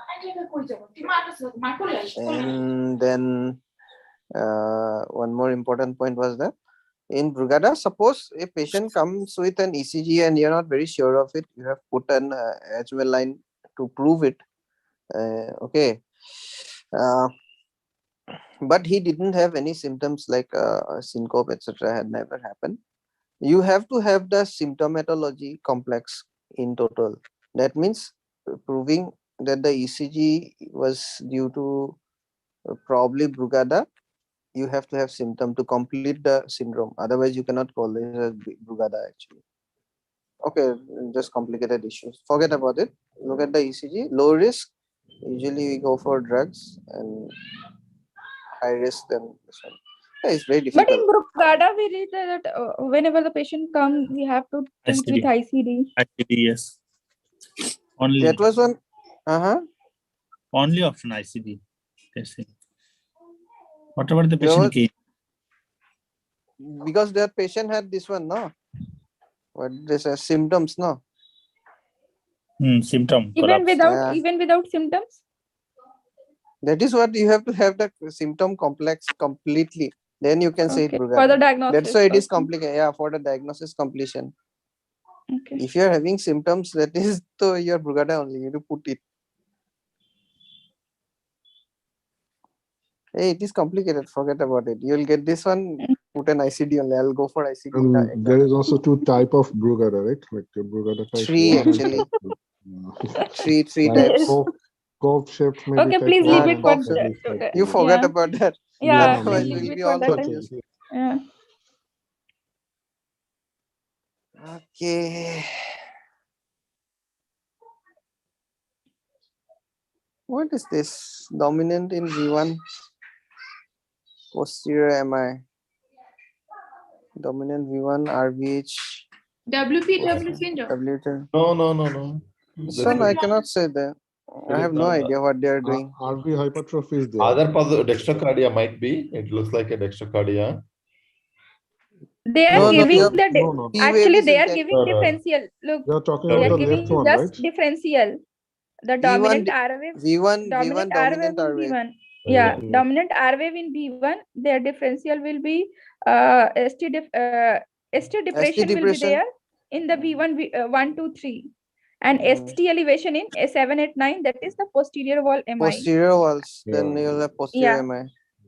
And then one more important point was that in Brugada, suppose a patient comes with an ECG and you're not very sure of it, you have put an asmaline to prove it. Okay. But he didn't have any symptoms like syncope, etc. had never happened. You have to have the symptomatology complex in total. That means proving that the ECG was due to probably Brugada. You have to have symptom to complete the syndrome. Otherwise, you cannot call this as Brugada actually. Okay, just complicated issues. Forget about it. Look at the ECG. Low risk. Usually we go for drugs, and high risk then this one. Yeah, it's very difficult. But in Brugada, we read that whenever the patient comes, we have to treat with ICD. ICD, yes. Only. That was one. Only option ICD. That's it. Whatever the patient case. because that patient had this one, no? What this symptoms, no? Symptom Even collapse. without symptoms. That is what you have to have the symptom complex completely. Then you can say it Okay. For the Brugada. diagnosis. That's why it is okay. complicated. Yeah, for the diagnosis completion. Okay. If you are having symptoms, that is to your Brugada only. You have to put it. Hey, it is complicated. Forget about it. You'll get this one. Put an ICD only. I'll go for ICD. And there is also 2 type of Brugada, right? Like Brugada type 3 1 and actually. type 2. 3 Like types. Cove shaped maybe Okay, type please 1 leave it and for cove type shape. two type You 2. forget Yeah. about that. Yeah, No, Otherwise, please we'll leave it be for all that time. confused. Yeah. Okay. What is this? Dominant in V1. Posterior MI. Dominant V1, RVH. WPW syndrome. WT. No. This one I cannot say that. I have no idea what they are doing. RV hypertrophy is there. Other dextrocardia might be. It looks like a dextrocardia. They are No, giving your No. P wave actually is they are intact. giving No, no. differential. Look, You are talking they about are the giving left one, just right? differential. The V1 dominant R wave, V1 dominant R wave dominant in R wave. V1. Yeah, Yeah. dominant R wave in V1. Their differential will be ST depression will be depression. there in the V1 1 2 3, and Mm. ST elevation in 7 8 9. That is the posterior wall MI. Posterior walls. Then Yeah. you'll have posterior MI.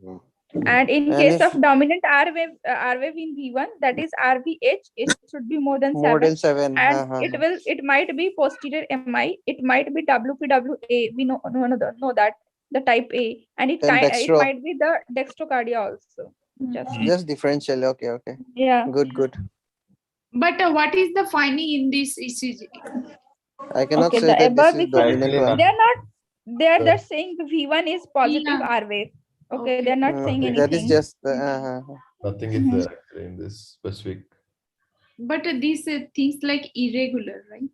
Yeah. And in And case if of dominant R wave in V1, that is RVH, it should be more than more 7. than 7. And it might be posterior MI, it might be WPWA. We know that the type A, and it Then it dextro. might be the dextrocardia also. Just differential. Okay. Yeah. Good. But what is the finding in this ECG? I cannot Okay, say the that this above is is dominant Actually, one. they're just saying V1 is positive Yeah. R wave. Okay, Okay. they're not saying anything. That is just nothing is there actually in this specific. But these things like irregular, right?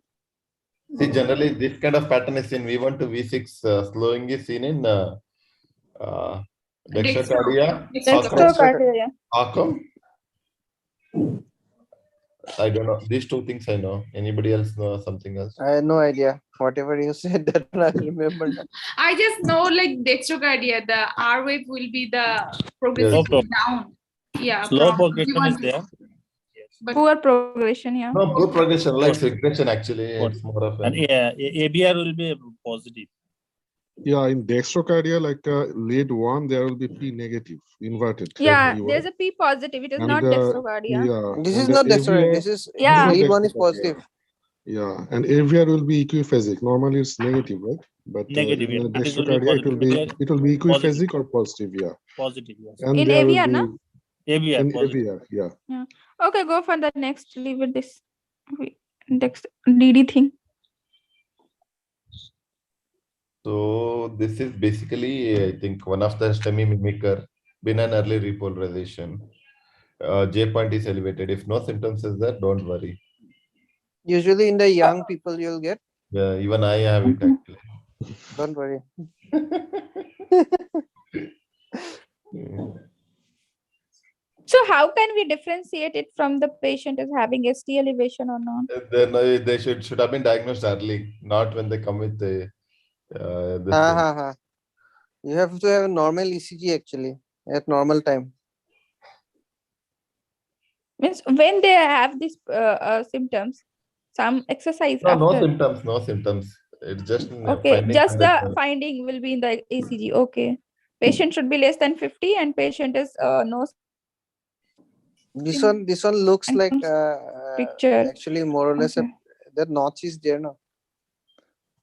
See, generally this kind of pattern is in V1 to V6. Slowing is seen in dextrocardia. Dextrocardia. How come? I don't know. These 2 things I know. Anybody else know something else? I had no idea. Whatever you said, that I remember. I just know like dextrocardia, the R wave will be the progressively Slow down. Yeah. Slow from progression V1 is to- there. But Poor progression, yeah. No, poor progression, like regression actually. It's more of And ABR will be positive. Yeah, in dextrocardia, like lead 1, there will be P negative, inverted. Yeah, everywhere. there's a P positive. It is And not dextrocardia. Yeah. This and is the not dextrocardia. AVR This is Yeah. lead one is dextrocardia. positive. Yeah, and AVR will be equiphasic. Normally it's negative, right? But Negative, in yeah. the This will be dextrocardia, positive. it will be equiphasic Positive. or positive, yeah. Positive, yes. And In there will AVR, be no? ABR, in positive. AVR, yeah. Okay, go for the next. Leave it this DD thing. So this is basically, I think, one of the STEMI mimicker, benign early repolarization. J point is elevated. If no symptoms is there, don't worry. Usually in the young people you'll get. Yeah, even I have it actually. Don't worry. So how can we differentiate it from the patient is having ST elevation or not? Then they should have been diagnosed early, not when they come with the this thing. You have to have a normal ECG actually at normal time. Means when they have these symptoms, some exercise No, no after. symptoms, no symptoms. It's just Okay, finding just the condition. finding will be in the ECG. Okay, patient should be less than 50 and patient is no. This one looks And like picture. actually more or less Okay. that notch is there now.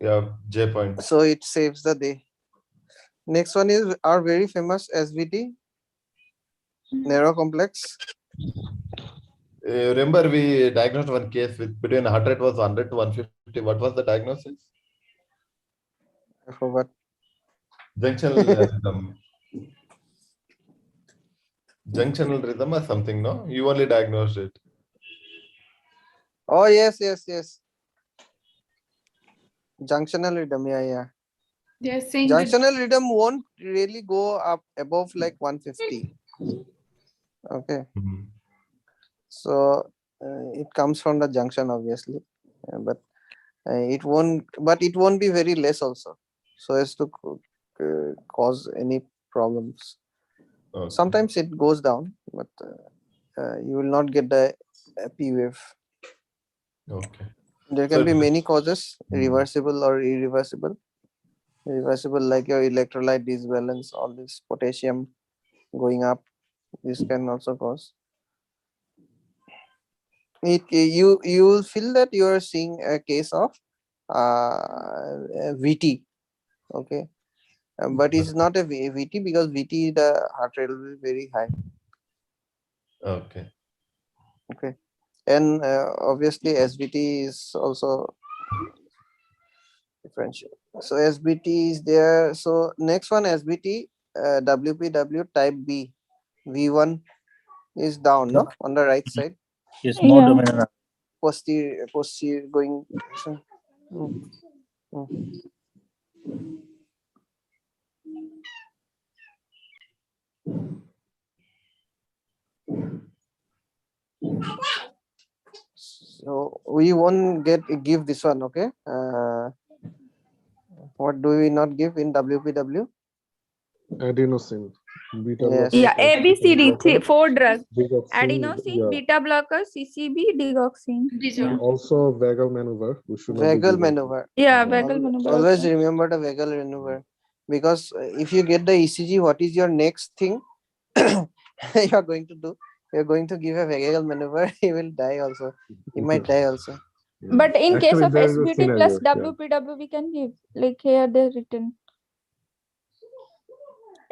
Yeah, J point. So it saves the day. Next one is our very famous SVT Narrow Complex. Remember we diagnosed one case with between heart rate was 100 to 150. What was the diagnosis? I forgot. Junctional rhythm. Junctional rhythm or something, no? You only diagnosed it. Oh yes. Junctional rhythm, yeah. they're saying that Junctional rhythm won't really go up above like 150. Okay. So it comes from the junction, obviously, but it won't be very less also, so as to cause any problems. Okay. Sometimes it goes down, but you will not get the P wave. Okay. There can So be many causes, Hmm. reversible or irreversible. Reversible, like your electrolyte disbalance, all this potassium going up, this can also cause it. You will feel that you are seeing a case of VT, okay, but it's not a VT, because VT, the heart rate will be very high, Okay. okay, and obviously SVT is also differential. So SBT is there. So next one, SBT, WPW type B, V1 is down, no, on the right side, Yes, more Yeah. dominant. posterior going. Mm, mm. So we won't give this one, okay. What do we not give in WPW? Adenosine, beta Yes. blocker, Yeah, ABCD, 4 drugs. digoxin, Adenosine, yeah. beta blocker, CCB, digoxin. And also vagal maneuver. We should not be Vagal giving. maneuver. Yeah, vagal maneuver. Always also. remember the vagal maneuver, because if you get the ECG, what is your next thing you are going to do? You are going to give a vagal maneuver. He will die also. He might die also. Yeah. But in case Actually, of there is a SBT plus scenario, yeah. WPW, we can give. Like here they're written.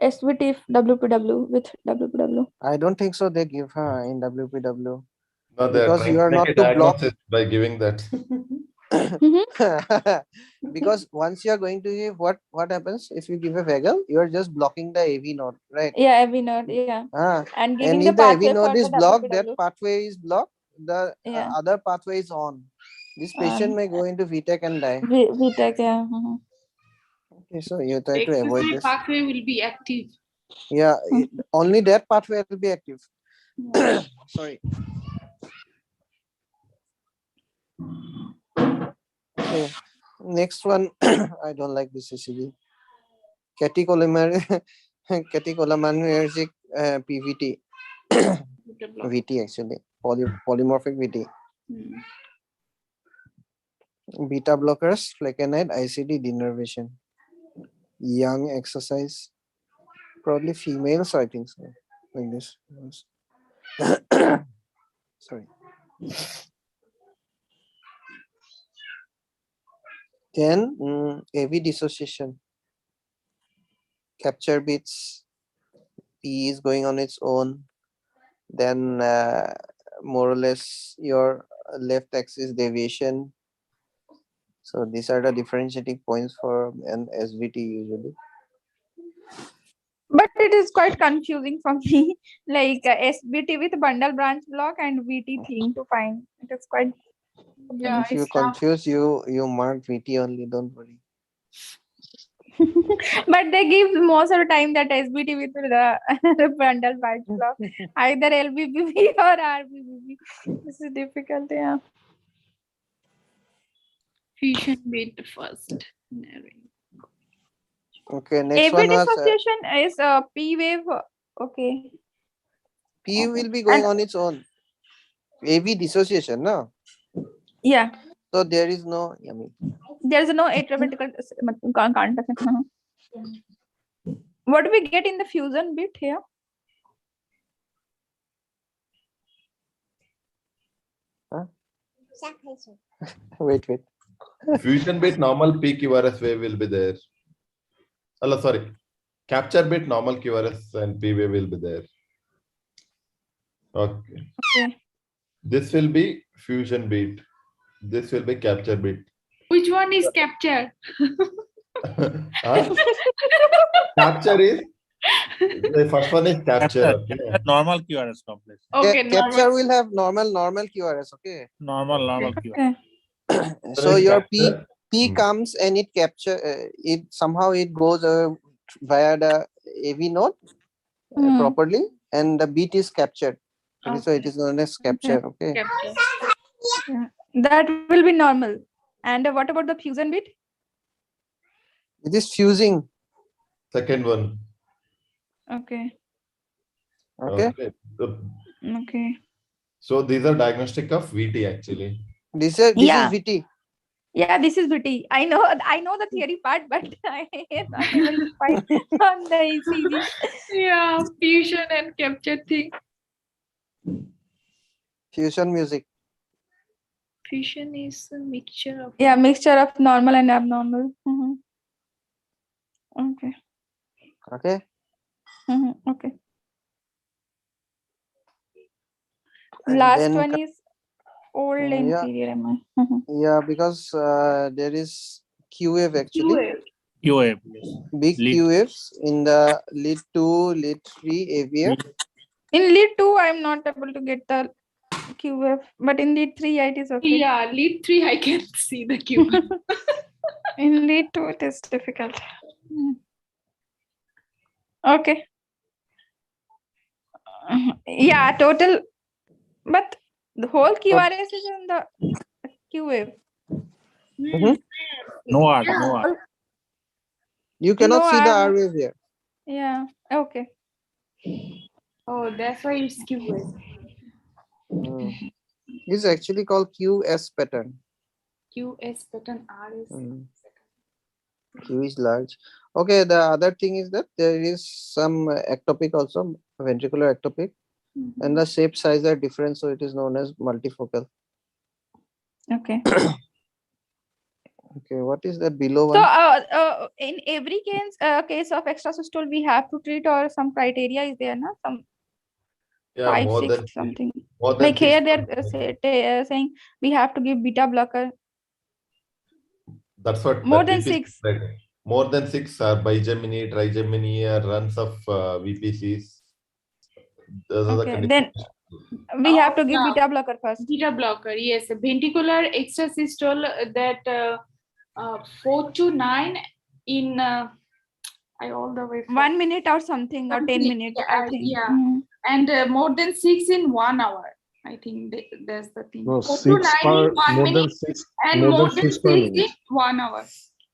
SBT WPW with WPW. I don't think so. They give her in WPW, No, they are because trying you to are make not a to block. diagnosis by giving that. Because once you are going to give, what happens if you give a vagal? You are just blocking the AV node, right? Yeah, AV node. Yeah. Ah, And and giving the if the AV pathway node for is the blocked, that WPW. pathway is blocked, the Yeah. other pathway is on. This patient may go into VTEC and die. VTEC, yeah. Okay, so you try to avoid Excessive this. pathway will be active. Yeah, only that pathway will be active. Sorry. Okay. Next one, I don't like this ECG. Catecholaminergic PVT. VT actually, polymorphic VT. Beta blockers, flecainide, ICD, denervation. Young exercise, probably females, I think so. Like this. Sorry. Then AV dissociation. Capture beats, P is going on its own. Then more or less your left axis deviation. So these are the differentiating points for an SVT usually. But it is quite confusing for me, like SBT with bundle branch block and VT thing to find. It is quite. Yeah, If you it's tough. confuse, you mark VT only, don't worry. But they give most of the time that SBT with the bundle branch block, either LBBB or RBBB. This is difficult, yeah. Fusion bit first. Okay, next AV one was dissociation is P wave. Okay. P will be going on its own. AV dissociation, no? Yeah. So there is no, I mean, There is no atrioventricular contact. What do we get in the fusion bit here? wait. Fusion bit normal PQRS wave will be there. Oh, sorry. Capture bit normal QRS and P wave will be there. Okay. This will be fusion bit. This will be capture bit. Which one is capture? Huh? Capture is the first one is capture. Okay. Normal QRS complex. Okay, capture normal. will have normal QRS, okay? Normal QRS. So your P Hmm. comes and it capture it somehow it goes via the AV node properly, and the beat is captured. So it is known as capture. Okay. Capture. Yeah. That will be normal. And what about the fusion bit? It is fusing. Second one. Okay. Okay. Okay. So these are diagnostic of VT actually. This is Yeah. VT. Yeah, this is VT. I know the theory part, but I am not able to find on the ECG. Yeah, fusion and capture thing. Fusion music. Fusion is a mixture of. Yeah, mixture of normal and abnormal. Okay. Okay. Okay. And Last then one is old inferior MI. yeah, because there is Q wave actually. QA. Big Lead. Q waves in the lead 2, lead 3 AVF. In lead 2, I'm not able to get the Q wave, but in lead 3, it is okay. Yeah, lead 3, I can see the Q. In lead 2, it is difficult. Okay. Yeah, total. But the whole QRS is in the Q wave. No art, no art. You cannot No, see the I- R wave here. Yeah, okay. Oh, that's why it's Q wave. It's actually called QS pattern. QS pattern R is. Q is large. Okay, the other thing is that there is some ectopic also, ventricular ectopic, and the shape size are different, so it is known as multifocal. Okay. Okay, what is that below So, one? in every case of extrasystole, we have to treat, or some criteria is there, na? Some Yeah, 5, more 6 than something. more than Like here, 6. they're saying we have to give beta blocker. That's what More the than VPC 6. said. More than 6 are bigemini, trigemini, runs of VPCs. Those are the Okay, conditions. then we have to give beta blocker first. Beta blocker, yes. Ventricular extrasystole that 4 to 9 in I all the way. 1 minute or something, or 10 minutes, I think. Yeah. And more than 6 in 1 hour. I think that's the thing. No, 4 to 6 9 per in 1 more minute than 6 and more more than than 6 per 6 in minute. 1 hour.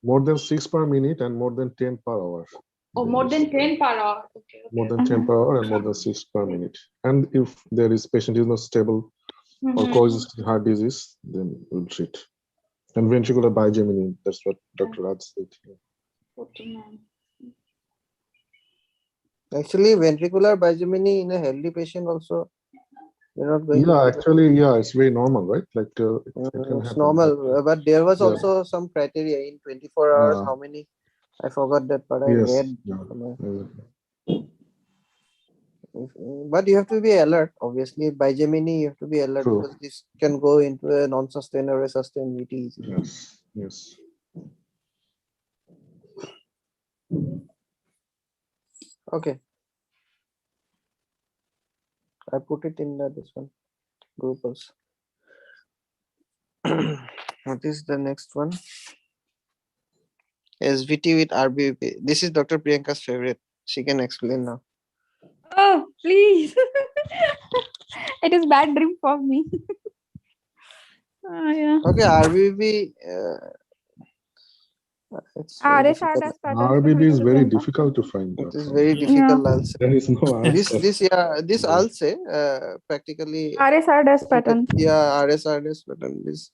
More than 6 per minute and more than 10 per hour. Oh, more than 10 per hour. Okay. More than 10 per hour and more than 6 per minute. And if there is patient is not stable or coexisting heart disease, then we'll treat. And ventricular bigeminy, that's what Dr. Raj said. 4 to 9. Actually, ventricular bigeminy in a healthy patient also, you're not going. Yeah, actually, yeah, it's very normal, right? Like it can It's happen, normal, but there was yeah. also some criteria in 24 hours. How many? I forgot that, but I Yes, read. yeah, exactly. But you have to be alert. Obviously, bigeminy, you have to be alert. True. Because this can go into a non-sustained or a sustained VT easily. Yes, yes. Okay. I put it in this one group also. What is the next one? SVT with RBP. This is Dr. Priyanka's favorite. She can explain now. Oh, please. It is bad dream for me. Yeah. Okay, RBP. It's very difficult. RBB is very difficult to find. It is very difficult. I'll say. There is no answer. This I'll say practically. RSRS pattern. Yeah, RSRS pattern. This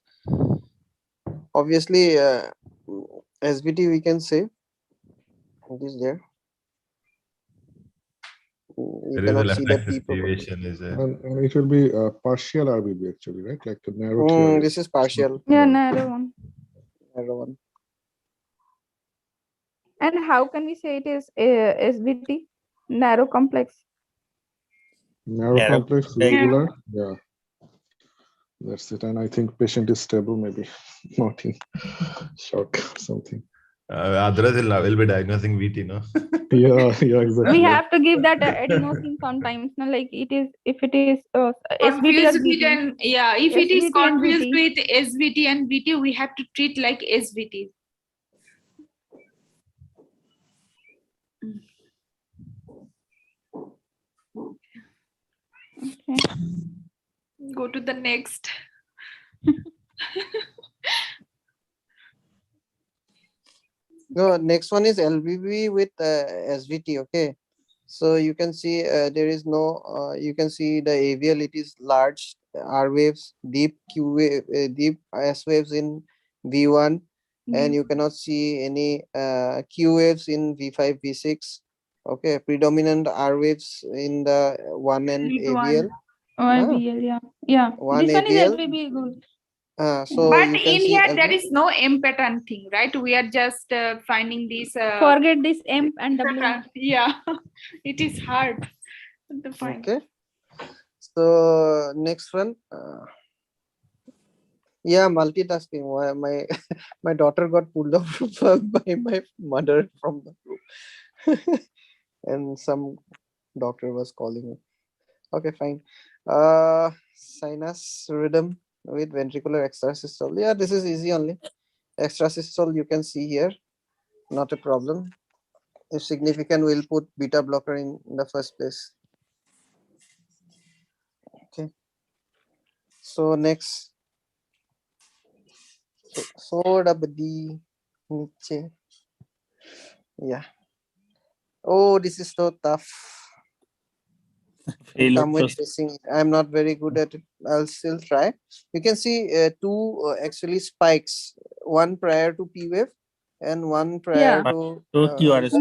obviously SVT we can say it is there. You There is a cannot left see the axis people. deviation is there. And it will be partial RBB actually, right? Like a narrow TRS. This is partial. Yeah, narrow one. Narrow one. And how can we say it is SVT? Narrow complex. Narrow complex, regular. Yeah. That's it. And I think patient is stable, maybe not in shock or something. Otherwise, will be diagnosing VT, no? Yeah, exactly. We have to give that adenosine sometimes. No? Like it is, if it is SVT or Confused with VT. and if it is SVT and confused VT. with SVT and VT, we have to treat like SVT. Okay. Okay. Go to the next. No, next one is LVB with SVT. Okay, so you can see there is no. You can see the avial. It is large R waves, deep Q wave, deep S waves in V1, and you cannot see any Q waves in V5, V6. Okay, predominant R waves in the one end AVL. OIBL, yeah. Yeah. One This one is AVL. LVB good. So But you can in see here there LV. is no M pattern thing, right? We are just finding this. Forget this M and W. pattern. Yeah, it is hard to find. Okay. So next one. Yeah, multitasking. Why my my daughter got pulled off by my mother from the group, and some doctor was calling me. Okay, fine. Sinus rhythm with ventricular extrasystole. Yeah, this is easy only. Extrasystole you can see here, not a problem. If significant, we'll put beta blocker in the first place. Okay. So next. Sohrab di niche. Yeah. Oh, this is so tough. Failure Come with to- pacing. I'm not very good at it. I'll still try. You can see two actually spikes. One prior to P wave and one prior Yeah. to. QRS.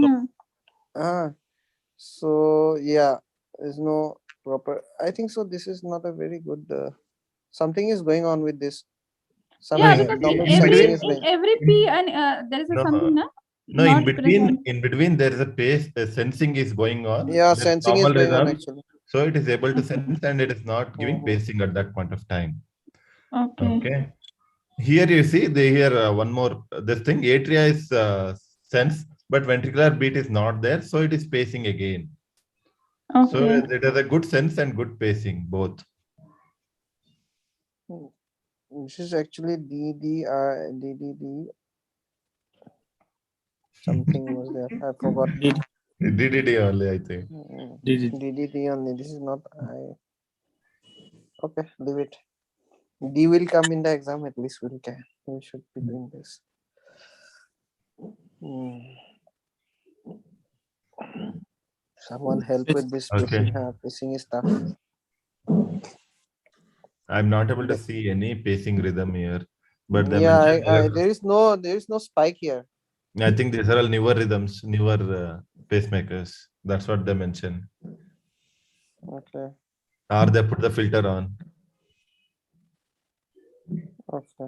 So yeah, there's no proper. I think so. This is not a very good. Something is going on with this. Some Yeah, No, because abnormal in sensing every is going. P and there is a No, something na no, in not present. between there is a pace, sensing is going on. Yeah, There's sensing is normal going on rhythm, actually. so it is able to sense and it is not giving Mhm. pacing at that point of time. Okay. Okay. Here you see they here one more this thing atria is sense, but ventricular beat is not there, so it is pacing again. So Okay. it has a good sense and good pacing both. This is actually DDD. Something was there. I forgot. DDD only, I think. DDD only. This is not I. Okay, leave it. D will come in the exam. At least we can. We should be doing this. Someone help with this Okay. pacing. Pacing is tough. I'm not able to see any pacing rhythm here, but they Yeah, mentioned there is no spike here. I think these are all newer rhythms, newer pacemakers. That's what they mention. Okay. Or they put the filter on. Okay.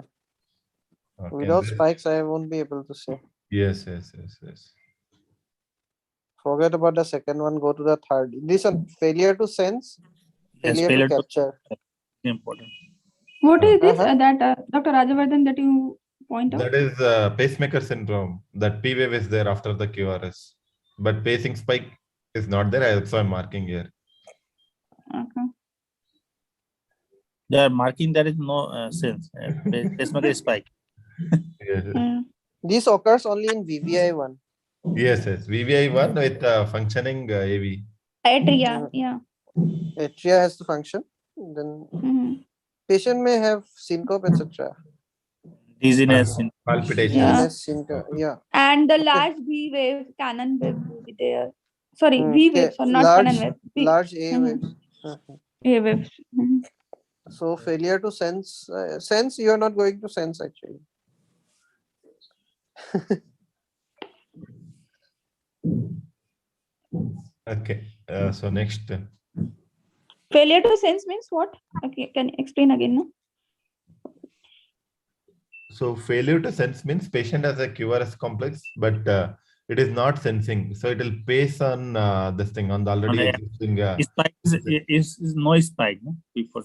Okay. Without spikes, I won't be able to say. Yes. Forget about the second one. Go to the third. This one, failure to sense, Yes, failure failure to to- capture. Important. What is this Uh-huh. that Dr. Rajavardhan that you point out? That is pacemaker syndrome. That P wave is there after the QRS, but pacing spike is not there. So I'm marking here. Okay. They are marking there is no sense. Pacemaker spike. Yes. Yeah. This occurs only in VVI1. Yes. VVI one with functioning AV. Atria. Yeah. Atria has to function. Then Mhm. patient may have syncope, etc. Dizziness. Palpitation. Yeah. Dizziness, syncope. Yeah. And the Okay. large V wave, Canon wave will be there. Sorry, Mm, V okay. wave, so not Large, Canon wave. large A Mhm. waves. Mhm. A wave. Mhm. So failure to sense. Sense, you are not going to sense actually. Okay. So next. Failure to sense means what? Okay, can you explain again? No? So failure to sense means patient has a QRS complex, but it is not sensing. So it will pace on this thing on the already existing. Spike is no spike, no? Before.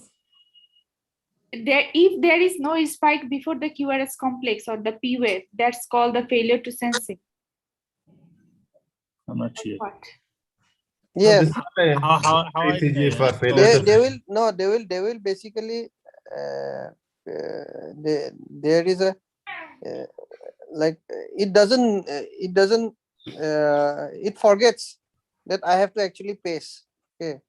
If there is no spike before the QRS complex or the P wave, that's called the failure to sensing. I'm not sure. What? Yes. How I ECG say, for so failure to They will no. They will basically. There is a like it doesn't. It forgets that I have to actually pace. Okay.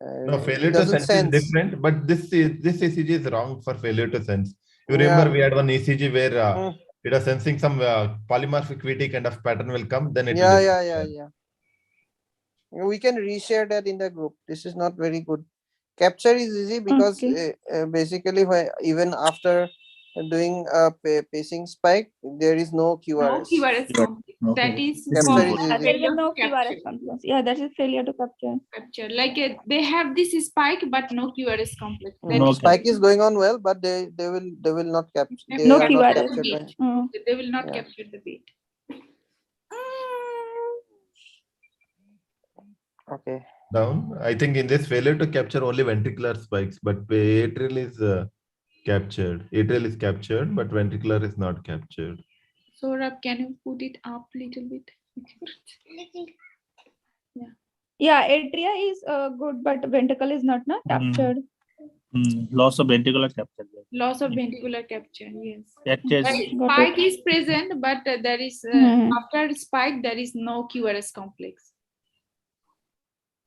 No, It failure to doesn't sense is sense. different, but this ECG is wrong for failure to sense. You Yeah. remember we had one ECG where Mm. it was sensing some polymorphic VT kind of pattern will come, then it Yeah, will. yeah. We can reshare that in the group. This is not very good. Capture is easy because basically even after doing a pacing spike, there is no No QRS. QRS complex. No That QRS. is This is for good. There failure is no to capture. QRS complex. Yeah, that is failure to capture. Like they have this spike, but no QRS complex. That No is Spike is going on well, but they will not capture. They No are not QRS. captured by. They will not Yeah. capture the beat. Okay. Down. I think in this failure to capture only ventricular spikes, but atrial is captured. Atrial is captured, but ventricular is not captured. Sohrab, can you put it up a little bit? Yeah, atria is good, but ventricle is not captured. Loss of ventricular capture. Loss of ventricular capture, yes. That is Got Spike is present, but there is after spike there is no QRS complex.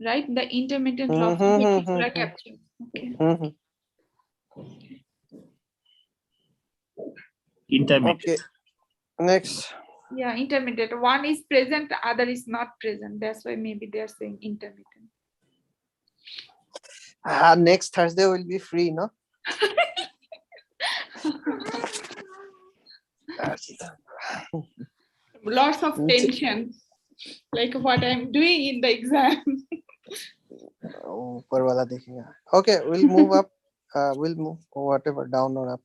Right? The intermittent loss of ventricular capture. Okay. intermediate. Okay. Next. Yeah, intermittent. One is present, the other is not present. That's why maybe they are saying intermittent. Next Thursday will be free, no? Lots of tension, like what I'm doing in the exam. ऊपर वाला देखेगा. Okay, we'll move up. We'll move whatever down or up.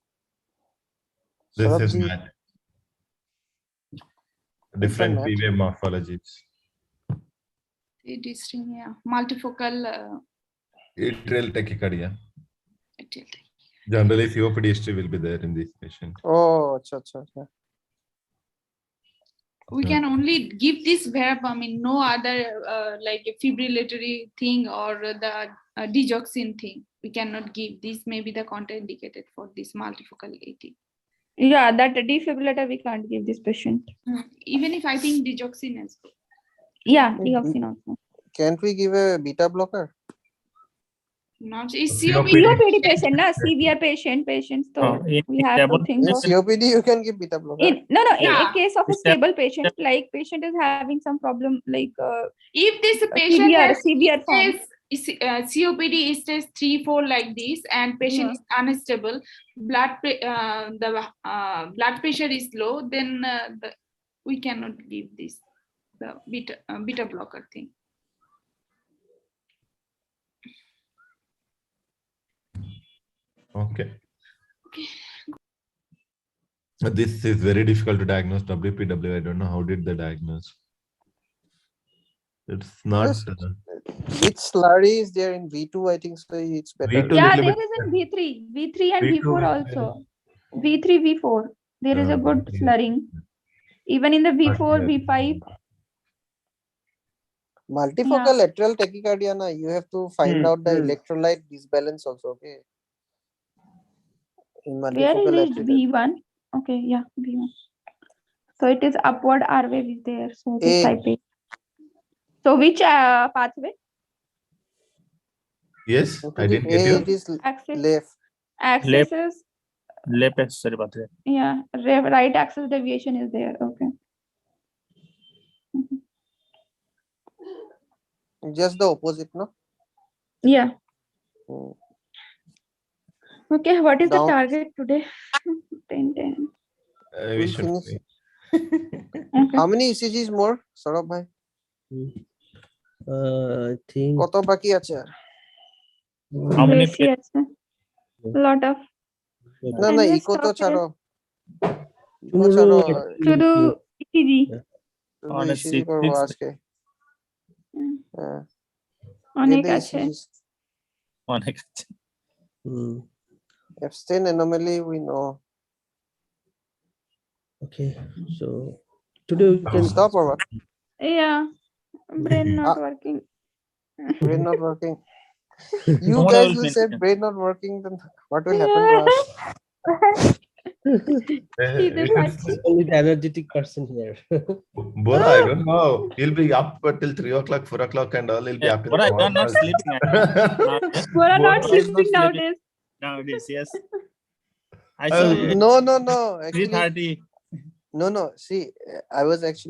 This Saurabh is ji, mad. Different mad. PVA morphologies. It is, yeah, multifocal. Atrial tachycardia. Generally, COPD history will be there in these patients. Oh, acha. We can only give this verb. I mean, no other like a fibrillatory thing or the digoxin thing. We cannot give. This may be the contraindicated for this multifocal AT. Yeah, that defibrillator we can't give this patient. Even if I think digoxin is good. Yeah, digoxin also. Can't we give a beta blocker? Not is COPD. COPD patient, na severe patients. So we have to think In of. COPD, you can give beta blocker. In case of a It's stable patient, like patient is having some problem, like if this patient severe form. COPD is stage 3-4 like this, and patient is unstable, blood pressure is low, then we cannot give this the beta blocker thing. Okay. This is very difficult to diagnose. WPW. I don't know how did they diagnose. It's not. Which slurry is there in V2? I think so. It's better. V2 Yeah, little there bit is in V3 and V2 V4 also. V3, V4. There is a good okay. slurring. Even in the V4, V5. Multifocal lateral tachycardia, na, you have to find out the electrolyte disbalance also. Okay. In Where multifocal is it? V1. Okay, yeah, V1. So it is upward R wave is there. So this type A. So which pathway? Yes, I didn't get you. It is Axis. left. Axis is Left accessory pathway. yeah. Right axis deviation is there. Okay. Just the opposite, no? Yeah. Okay, what is the target today? 10. We should finish. see. Okay. How many ECGs more, Saurabh bhai? I think কত বাকি আছে আর? How many বেশি আছে। Lot of. না না Can we eco তো stop ছাড়ো। No, eco ছাড়ো। শুধু ECG। On a ECG করবো আজকে। অনেক আছে। অনেক আছে। Abstain anomaly we know. Okay, so today we can Stop or what? Yeah, brain not working. Brain not working. You guys will say brain not working, then what will happen to us? He's a fat- Only the energetic person here. Bora, I don't know. He'll be up till 3 o'clock, 4 o'clock, and all. He'll be Yeah, up in but the you are not morning. sleeping nowadays. Bora not Bora is sleeping nowadays. Nowadays, yes. I saw Uh, No. Actually, 3:30. no. See, I was actually